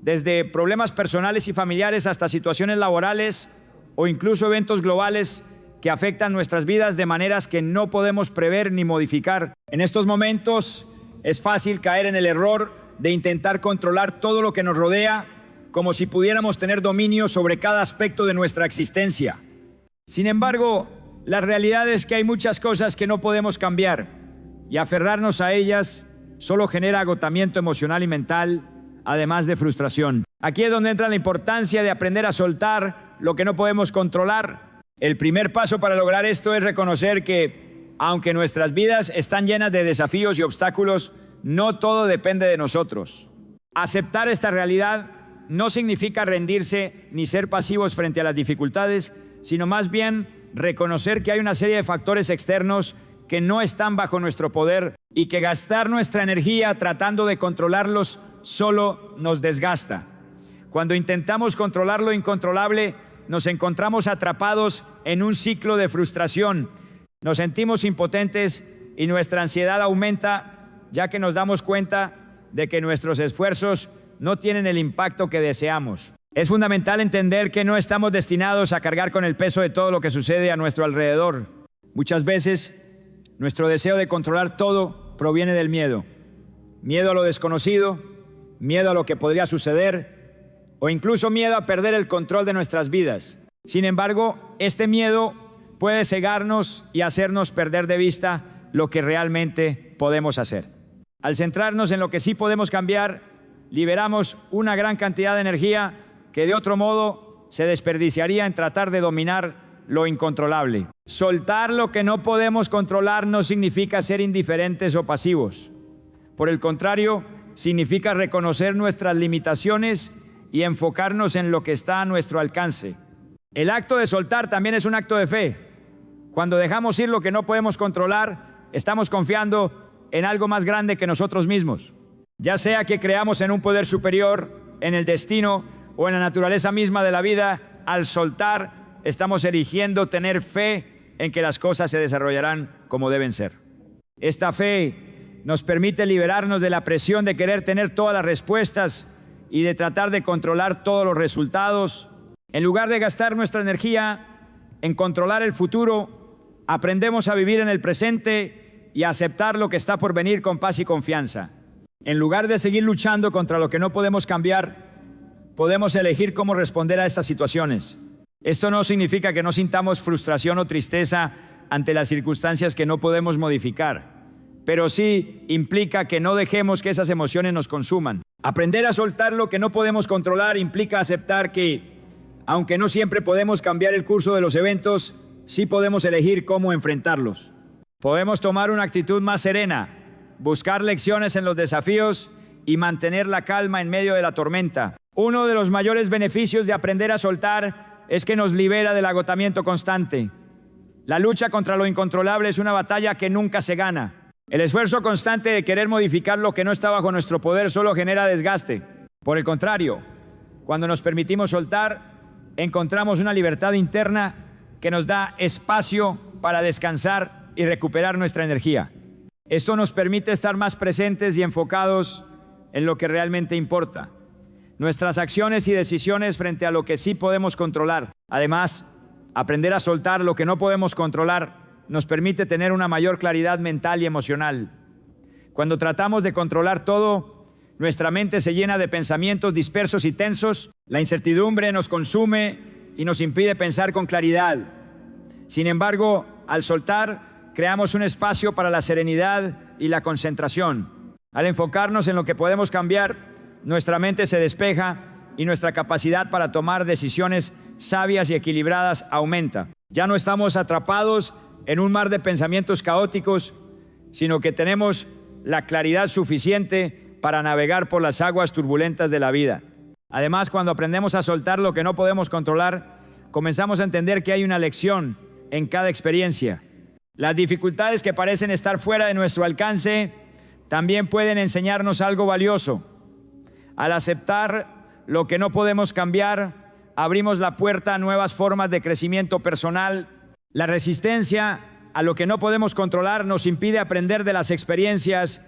[SPEAKER 1] desde problemas personales y familiares hasta situaciones laborales o incluso eventos globales que afectan nuestras vidas de maneras que no podemos prever ni modificar. En estos momentos es fácil caer en el error de intentar controlar todo lo que nos rodea, como si pudiéramos tener dominio sobre cada aspecto de nuestra existencia. Sin embargo, la realidad es que hay muchas cosas que no podemos cambiar, y aferrarnos a ellas solo genera agotamiento emocional y mental, además de frustración. Aquí es donde entra la importancia de aprender a soltar lo que no podemos controlar. El primer paso para lograr esto es reconocer que, aunque nuestras vidas están llenas de desafíos y obstáculos, no todo depende de nosotros. Aceptar esta realidad no significa rendirse ni ser pasivos frente a las dificultades, sino más bien reconocer que hay una serie de factores externos que no están bajo nuestro poder y que gastar nuestra energía tratando de controlarlos solo nos desgasta. Cuando intentamos controlar lo incontrolable, nos encontramos atrapados en un ciclo de frustración. Nos sentimos impotentes y nuestra ansiedad aumenta, ya que nos damos cuenta de que nuestros esfuerzos no tienen el impacto que deseamos. Es fundamental entender que no estamos destinados a cargar con el peso de todo lo que sucede a nuestro alrededor. Muchas veces, nuestro deseo de controlar todo proviene del miedo. Miedo a lo desconocido, miedo a lo que podría suceder, o incluso miedo a perder el control de nuestras vidas. Sin embargo, este miedo puede cegarnos y hacernos perder de vista lo que realmente podemos hacer. Al centrarnos en lo que sí podemos cambiar, liberamos una gran cantidad de energía que de otro modo se desperdiciaría en tratar de dominar lo incontrolable. Soltar lo que no podemos controlar no significa ser indiferentes o pasivos. Por el contrario, significa reconocer nuestras limitaciones y enfocarnos en lo que está a nuestro alcance. El acto de soltar también es un acto de fe. Cuando dejamos ir lo que no podemos controlar, estamos confiando en algo más grande que nosotros mismos. Ya sea que creamos en un poder superior, en el destino o en la naturaleza misma de la vida, al soltar estamos eligiendo tener fe en que las cosas se desarrollarán como deben ser. Esta fe nos permite liberarnos de la presión de querer tener todas las respuestas y de tratar de controlar todos los resultados. En lugar de gastar nuestra energía en controlar el futuro, aprendemos a vivir en el presente y a aceptar lo que está por venir con paz y confianza. En lugar de seguir luchando contra lo que no podemos cambiar, podemos elegir cómo responder a estas situaciones. Esto no significa que no sintamos frustración o tristeza ante las circunstancias que no podemos modificar, pero sí implica que no dejemos que esas emociones nos consuman. Aprender a soltar lo que no podemos controlar implica aceptar que, aunque no siempre podemos cambiar el curso de los eventos, sí podemos elegir cómo enfrentarlos. Podemos tomar una actitud más serena, buscar lecciones en los desafíos y mantener la calma en medio de la tormenta. Uno de los mayores beneficios de aprender a soltar es que nos libera del agotamiento constante. La lucha contra lo incontrolable es una batalla que nunca se gana. El esfuerzo constante de querer modificar lo que no está bajo nuestro poder solo genera desgaste. Por el contrario, cuando nos permitimos soltar, encontramos una libertad interna que nos da espacio para descansar y recuperar nuestra energía. Esto nos permite estar más presentes y enfocados en lo que realmente importa, nuestras acciones y decisiones frente a lo que sí podemos controlar. Además, aprender a soltar lo que no podemos controlar nos permite tener una mayor claridad mental y emocional. Cuando tratamos de controlar todo, nuestra mente se llena de pensamientos dispersos y tensos, la incertidumbre nos consume y nos impide pensar con claridad. Sin embargo, al soltar, creamos un espacio para la serenidad y la concentración. Al enfocarnos en lo que podemos cambiar, nuestra mente se despeja y nuestra capacidad para tomar decisiones sabias y equilibradas aumenta. Ya no estamos atrapados en un mar de pensamientos caóticos, sino que tenemos la claridad suficiente para navegar por las aguas turbulentas de la vida. Además, cuando aprendemos a soltar lo que no podemos controlar, comenzamos a entender que hay una lección en cada experiencia. Las dificultades que parecen estar fuera de nuestro alcance también pueden enseñarnos algo valioso. Al aceptar lo que no podemos cambiar, abrimos la puerta a nuevas formas de crecimiento personal. La resistencia a lo que no podemos controlar nos impide aprender de las experiencias,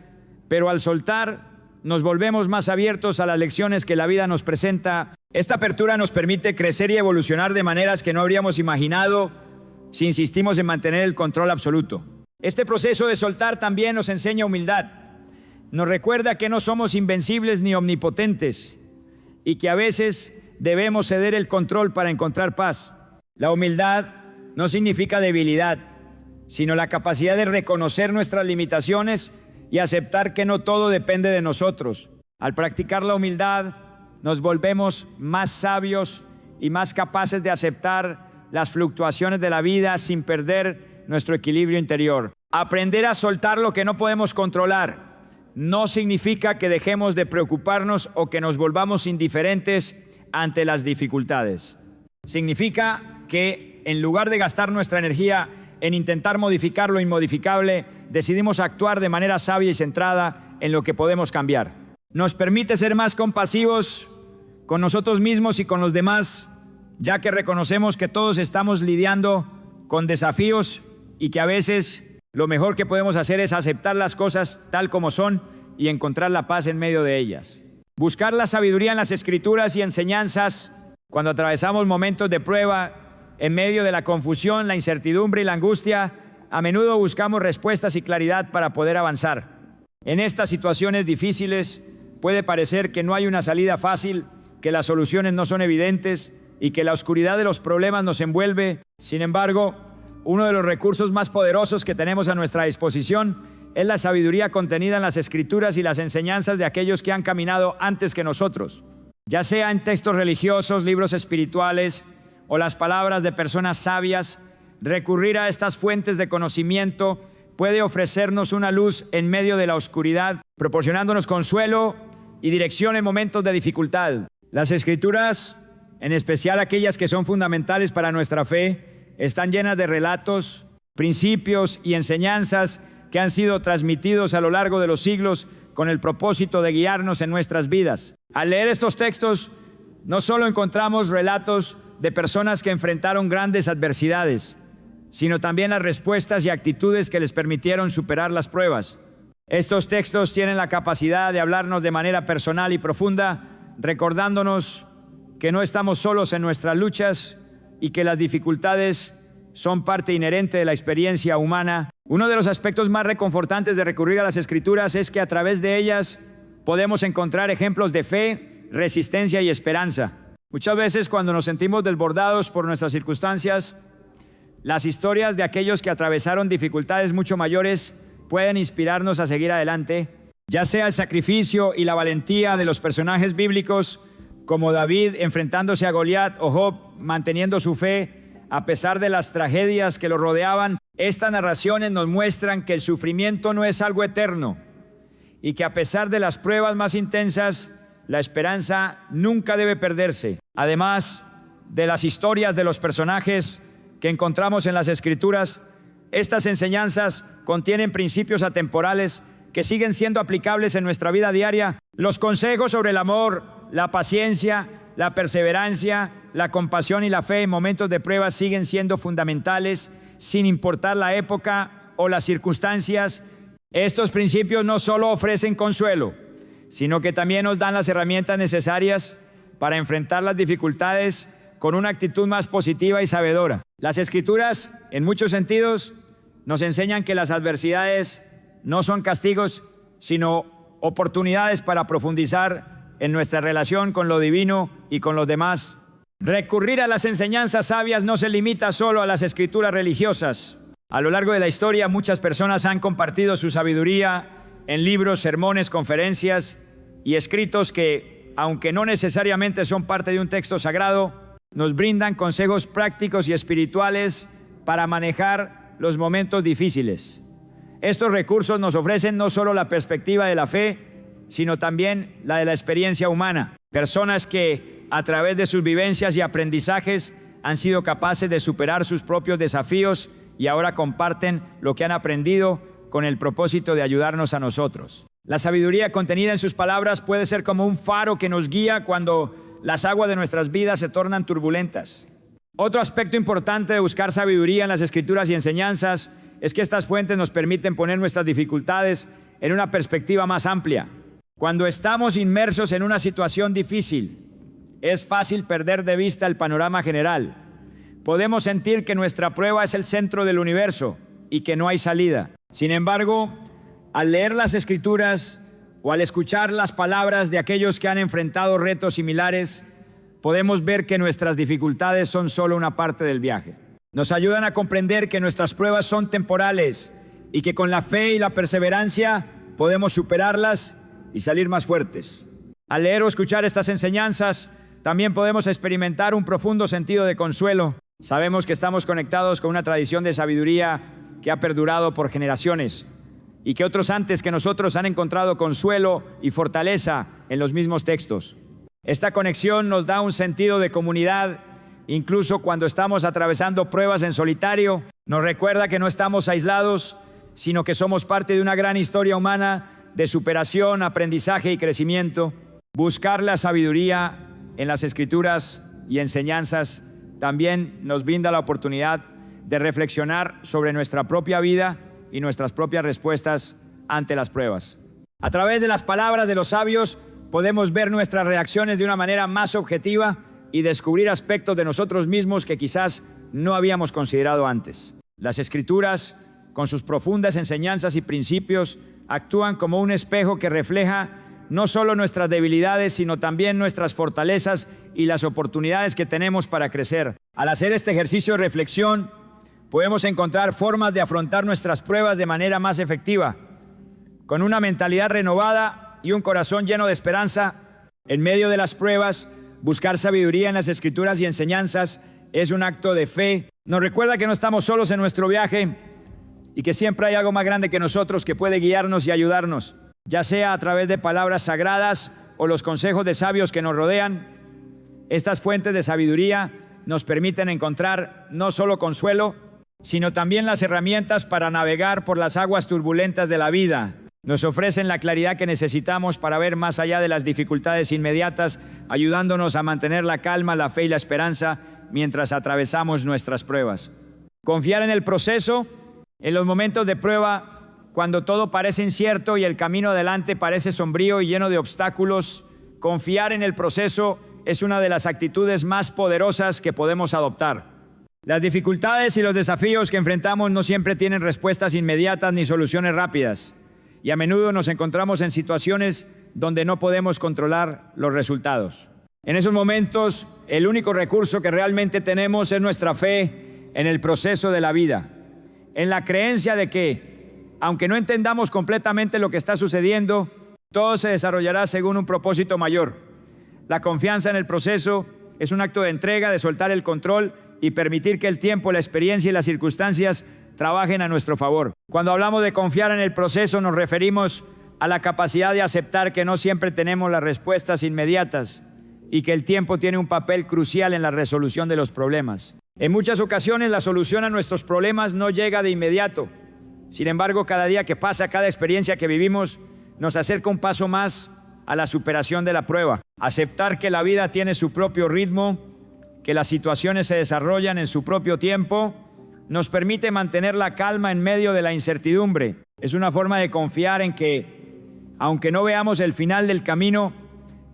[SPEAKER 1] pero al soltar nos volvemos más abiertos a las lecciones que la vida nos presenta. Esta apertura nos permite crecer y evolucionar de maneras que no habríamos imaginado si insistimos en mantener el control absoluto. Este proceso de soltar también nos enseña humildad. Nos recuerda que no somos invencibles ni omnipotentes y que a veces debemos ceder el control para encontrar paz. La humildad no significa debilidad, sino la capacidad de reconocer nuestras limitaciones y aceptar que no todo depende de nosotros. Al practicar la humildad, nos volvemos más sabios y más capaces de aceptar las fluctuaciones de la vida sin perder nuestro equilibrio interior. Aprender a soltar lo que no podemos controlar no significa que dejemos de preocuparnos o que nos volvamos indiferentes ante las dificultades. Significa que en lugar de gastar nuestra energía en intentar modificar lo inmodificable, decidimos actuar de manera sabia y centrada en lo que podemos cambiar. Nos permite ser más compasivos con nosotros mismos y con los demás, ya que reconocemos que todos estamos lidiando con desafíos y que a veces lo mejor que podemos hacer es aceptar las cosas tal como son y encontrar la paz en medio de ellas. Buscar la sabiduría en las Escrituras y enseñanzas cuando atravesamos momentos de prueba, en medio de la confusión, la incertidumbre y la angustia, a menudo buscamos respuestas y claridad para poder avanzar. En estas situaciones difíciles puede parecer que no hay una salida fácil, que las soluciones no son evidentes y que la oscuridad de los problemas nos envuelve. Sin embargo, uno de los recursos más poderosos que tenemos a nuestra disposición es la sabiduría contenida en las Escrituras y las enseñanzas de aquellos que han caminado antes que nosotros. Ya sea en textos religiosos, libros espirituales o las palabras de personas sabias, recurrir a estas fuentes de conocimiento puede ofrecernos una luz en medio de la oscuridad, proporcionándonos consuelo y dirección en momentos de dificultad. Las Escrituras, en especial aquellas que son fundamentales para nuestra fe, están llenas de relatos, principios y enseñanzas que han sido transmitidos a lo largo de los siglos con el propósito de guiarnos en nuestras vidas. Al leer estos textos, no solo encontramos relatos de personas que enfrentaron grandes adversidades, sino también las respuestas y actitudes que les permitieron superar las pruebas. Estos textos tienen la capacidad de hablarnos de manera personal y profunda, recordándonos que no estamos solos en nuestras luchas y que las dificultades son parte inherente de la experiencia humana. Uno de los aspectos más reconfortantes de recurrir a las Escrituras es que a través de ellas podemos encontrar ejemplos de fe, resistencia y esperanza. Muchas veces cuando nos sentimos desbordados por nuestras circunstancias, las historias de aquellos que atravesaron dificultades mucho mayores pueden inspirarnos a seguir adelante, ya sea el sacrificio y la valentía de los personajes bíblicos como David enfrentándose a Goliat o Job manteniendo su fe a pesar de las tragedias que lo rodeaban. Estas narraciones nos muestran que el sufrimiento no es algo eterno y que a pesar de las pruebas más intensas, la esperanza nunca debe perderse. Además de las historias de los personajes que encontramos en las Escrituras, estas enseñanzas contienen principios atemporales que siguen siendo aplicables en nuestra vida diaria. Los consejos sobre el amor, la paciencia, la perseverancia, la compasión y la fe en momentos de prueba siguen siendo fundamentales, sin importar la época o las circunstancias. Estos principios no solo ofrecen consuelo, sino que también nos dan las herramientas necesarias para enfrentar las dificultades con una actitud más positiva y sabedora. Las Escrituras, en muchos sentidos, nos enseñan que las adversidades no son castigos, sino oportunidades para profundizar en nuestra relación con lo divino y con los demás. Recurrir a las enseñanzas sabias no se limita solo a las escrituras religiosas. A lo largo de la historia, muchas personas han compartido su sabiduría en libros, sermones, conferencias y escritos que, aunque no necesariamente son parte de un texto sagrado, nos brindan consejos prácticos y espirituales para manejar los momentos difíciles. Estos recursos nos ofrecen no solo la perspectiva de la fe, sino también la de la experiencia humana. Personas que, a través de sus vivencias y aprendizajes, han sido capaces de superar sus propios desafíos y ahora comparten lo que han aprendido con el propósito de ayudarnos a nosotros. La sabiduría contenida en sus palabras puede ser como un faro que nos guía cuando las aguas de nuestras vidas se tornan turbulentas. Otro aspecto importante de buscar sabiduría en las Escrituras y enseñanzas es que estas fuentes nos permiten poner nuestras dificultades en una perspectiva más amplia. Cuando estamos inmersos en una situación difícil, es fácil perder de vista el panorama general. Podemos sentir que nuestra prueba es el centro del universo y que no hay salida. Sin embargo, al leer las Escrituras o al escuchar las palabras de aquellos que han enfrentado retos similares, podemos ver que nuestras dificultades son solo una parte del viaje. Nos ayudan a comprender que nuestras pruebas son temporales y que con la fe y la perseverancia podemos superarlas y salir más fuertes. Al leer o escuchar estas enseñanzas, también podemos experimentar un profundo sentido de consuelo. Sabemos que estamos conectados con una tradición de sabiduría que ha perdurado por generaciones y que otros antes que nosotros han encontrado consuelo y fortaleza en los mismos textos. Esta conexión nos da un sentido de comunidad, incluso cuando estamos atravesando pruebas en solitario. Nos recuerda que no estamos aislados, sino que somos parte de una gran historia humana de superación, aprendizaje y crecimiento. Buscar la sabiduría en las Escrituras y enseñanzas también nos brinda la oportunidad de reflexionar sobre nuestra propia vida y nuestras propias respuestas ante las pruebas. A través de las palabras de los sabios podemos ver nuestras reacciones de una manera más objetiva y descubrir aspectos de nosotros mismos que quizás no habíamos considerado antes. Las Escrituras, con sus profundas enseñanzas y principios, actúan como un espejo que refleja no solo nuestras debilidades, sino también nuestras fortalezas y las oportunidades que tenemos para crecer. Al hacer este ejercicio de reflexión, podemos encontrar formas de afrontar nuestras pruebas de manera más efectiva, con una mentalidad renovada y un corazón lleno de esperanza. En medio de las pruebas, buscar sabiduría en las Escrituras y enseñanzas es un acto de fe. Nos recuerda que no estamos solos en nuestro viaje y que siempre hay algo más grande que nosotros que puede guiarnos y ayudarnos, ya sea a través de palabras sagradas o los consejos de sabios que nos rodean. Estas fuentes de sabiduría nos permiten encontrar no solo consuelo, sino también las herramientas para navegar por las aguas turbulentas de la vida. Nos ofrecen la claridad que necesitamos para ver más allá de las dificultades inmediatas, ayudándonos a mantener la calma, la fe y la esperanza mientras atravesamos nuestras pruebas. Confiar en el proceso, en los momentos de prueba, cuando todo parece incierto y el camino adelante parece sombrío y lleno de obstáculos. Confiar en el proceso es una de las actitudes más poderosas que podemos adoptar. Las dificultades y los desafíos que enfrentamos no siempre tienen respuestas inmediatas ni soluciones rápidas, y a menudo nos encontramos en situaciones donde no podemos controlar los resultados. En esos momentos, el único recurso que realmente tenemos es nuestra fe en el proceso de la vida, en la creencia de que, aunque no entendamos completamente lo que está sucediendo, todo se desarrollará según un propósito mayor. La confianza en el proceso es un acto de entrega, de soltar el control y permitir que el tiempo, la experiencia y las circunstancias trabajen a nuestro favor. Cuando hablamos de confiar en el proceso, nos referimos a la capacidad de aceptar que no siempre tenemos las respuestas inmediatas y que el tiempo tiene un papel crucial en la resolución de los problemas. En muchas ocasiones, la solución a nuestros problemas no llega de inmediato. Sin embargo, cada día que pasa, cada experiencia que vivimos, nos acerca un paso más a la superación de la prueba. Aceptar que la vida tiene su propio ritmo, que las situaciones se desarrollan en su propio tiempo, nos permite mantener la calma en medio de la incertidumbre. Es una forma de confiar en que, aunque no veamos el final del camino,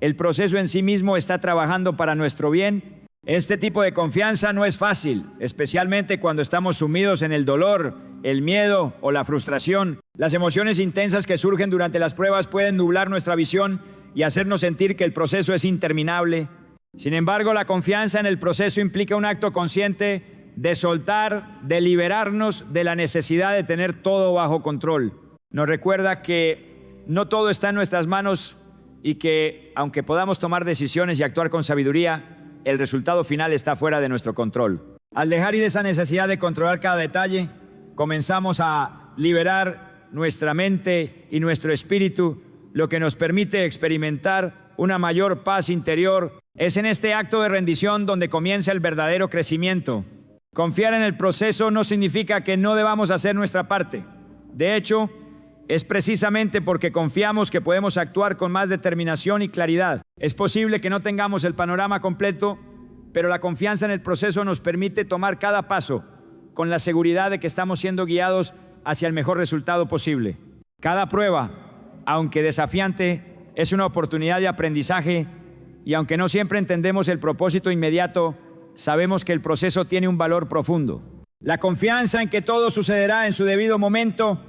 [SPEAKER 1] el proceso en sí mismo está trabajando para nuestro bien. Este tipo de confianza no es fácil, especialmente cuando estamos sumidos en el dolor, el miedo o la frustración. Las emociones intensas que surgen durante las pruebas pueden nublar nuestra visión y hacernos sentir que el proceso es interminable. Sin embargo, la confianza en el proceso implica un acto consciente de soltar, de liberarnos de la necesidad de tener todo bajo control. Nos recuerda que no todo está en nuestras manos y que, aunque podamos tomar decisiones y actuar con sabiduría, el resultado final está fuera de nuestro control. Al dejar ir esa necesidad de controlar cada detalle, comenzamos a liberar nuestra mente y nuestro espíritu, lo que nos permite experimentar una mayor paz interior Es en este acto de rendición donde comienza el verdadero crecimiento. Confiar en el proceso no significa que no debamos hacer nuestra parte. De hecho, es precisamente porque confiamos que podemos actuar con más determinación y claridad. Es posible que no tengamos el panorama completo, pero la confianza en el proceso nos permite tomar cada paso con la seguridad de que estamos siendo guiados hacia el mejor resultado posible. Cada prueba, aunque desafiante, es una oportunidad de aprendizaje, y aunque no siempre entendemos el propósito inmediato, sabemos que el proceso tiene un valor profundo. La confianza en que todo sucederá en su debido momento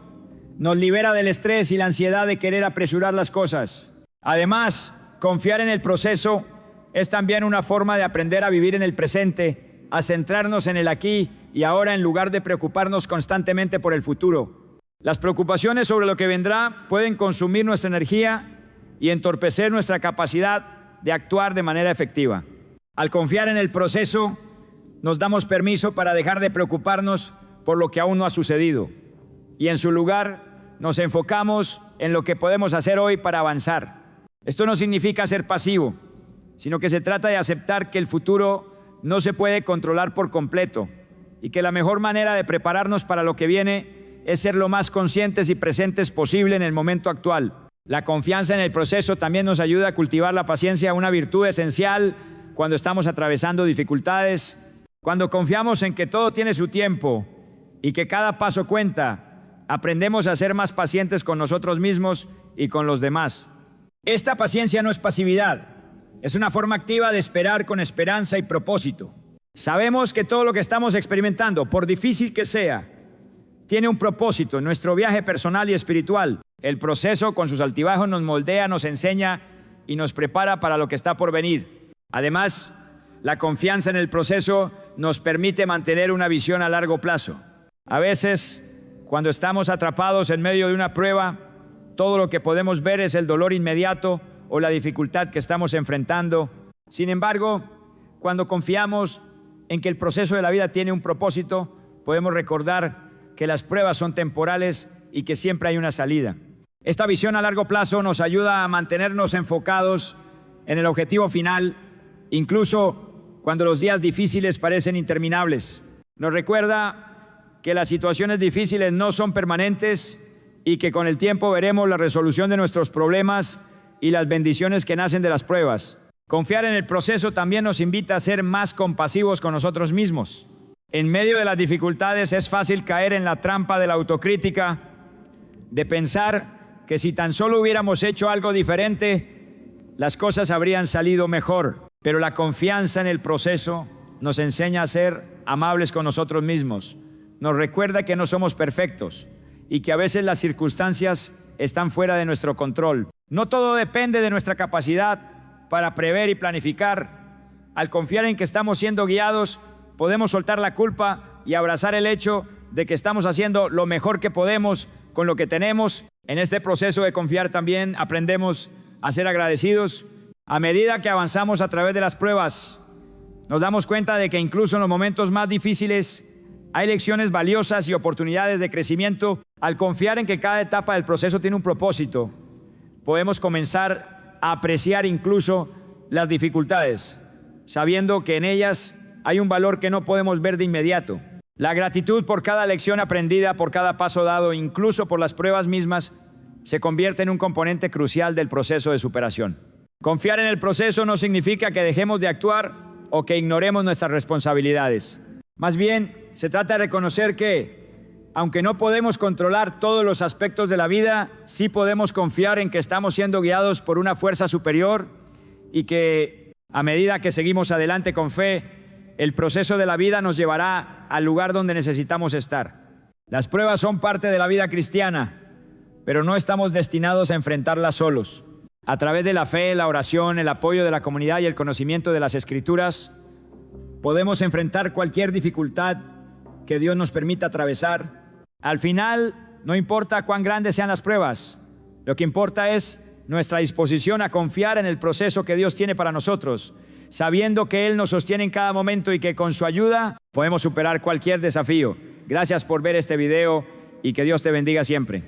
[SPEAKER 1] nos libera del estrés y la ansiedad de querer apresurar las cosas. Además, confiar en el proceso es también una forma de aprender a vivir en el presente, a centrarnos en el aquí y ahora en lugar de preocuparnos constantemente por el futuro. Las preocupaciones sobre lo que vendrá pueden consumir nuestra energía y entorpecer nuestra capacidad de actuar de manera efectiva. Al confiar en el proceso, nos damos permiso para dejar de preocuparnos por lo que aún no ha sucedido, y en su lugar nos enfocamos en lo que podemos hacer hoy para avanzar. Esto no significa ser pasivo, sino que se trata de aceptar que el futuro no se puede controlar por completo y que la mejor manera de prepararnos para lo que viene es ser lo más conscientes y presentes posible en el momento actual. La confianza en el proceso también nos ayuda a cultivar la paciencia, una virtud esencial cuando estamos atravesando dificultades. Cuando confiamos en que todo tiene su tiempo y que cada paso cuenta, aprendemos a ser más pacientes con nosotros mismos y con los demás. Esta paciencia no es pasividad, es una forma activa de esperar con esperanza y propósito. Sabemos que todo lo que estamos experimentando, por difícil que sea, tiene un propósito en nuestro viaje personal y espiritual. El proceso, con sus altibajos, nos moldea, nos enseña y nos prepara para lo que está por venir. Además, la confianza en el proceso nos permite mantener una visión a largo plazo. A veces, cuando estamos atrapados en medio de una prueba, todo lo que podemos ver es el dolor inmediato o la dificultad que estamos enfrentando. Sin embargo, cuando confiamos en que el proceso de la vida tiene un propósito, podemos recordar que las pruebas son temporales y que siempre hay una salida. Esta visión a largo plazo nos ayuda a mantenernos enfocados en el objetivo final, incluso cuando los días difíciles parecen interminables. Nos recuerda que las situaciones difíciles no son permanentes y que con el tiempo veremos la resolución de nuestros problemas y las bendiciones que nacen de las pruebas. Confiar en el proceso también nos invita a ser más compasivos con nosotros mismos. En medio de las dificultades es fácil caer en la trampa de la autocrítica, de pensar que si tan solo hubiéramos hecho algo diferente, las cosas habrían salido mejor. Pero la confianza en el proceso nos enseña a ser amables con nosotros mismos. Nos recuerda que no somos perfectos y que a veces las circunstancias están fuera de nuestro control. No todo depende de nuestra capacidad para prever y planificar. Al confiar en que estamos siendo guiados, podemos soltar la culpa y abrazar el hecho de que estamos haciendo lo mejor que podemos con lo que tenemos. En este proceso de confiar también aprendemos a ser agradecidos. A medida que avanzamos a través de las pruebas, nos damos cuenta de que incluso en los momentos más difíciles hay lecciones valiosas y oportunidades de crecimiento. Al confiar en que cada etapa del proceso tiene un propósito, podemos comenzar a apreciar incluso las dificultades, sabiendo que en ellas hay un valor que no podemos ver de inmediato. La gratitud por cada lección aprendida, por cada paso dado, incluso por las pruebas mismas, se convierte en un componente crucial del proceso de superación. Confiar en el proceso no significa que dejemos de actuar o que ignoremos nuestras responsabilidades. Más bien, se trata de reconocer que, aunque no podemos controlar todos los aspectos de la vida, sí podemos confiar en que estamos siendo guiados por una fuerza superior y que, a medida que seguimos adelante con fe, el proceso de la vida nos llevará al lugar donde necesitamos estar. Las pruebas son parte de la vida cristiana, pero no estamos destinados a enfrentarlas solos. A través de la fe, la oración, el apoyo de la comunidad y el conocimiento de las Escrituras, podemos enfrentar cualquier dificultad que Dios nos permita atravesar. Al final, no importa cuán grandes sean las pruebas, lo que importa es nuestra disposición a confiar en el proceso que Dios tiene para nosotros, sabiendo que Él nos sostiene en cada momento y que con su ayuda podemos superar cualquier desafío. Gracias por ver este video y que Dios te bendiga siempre.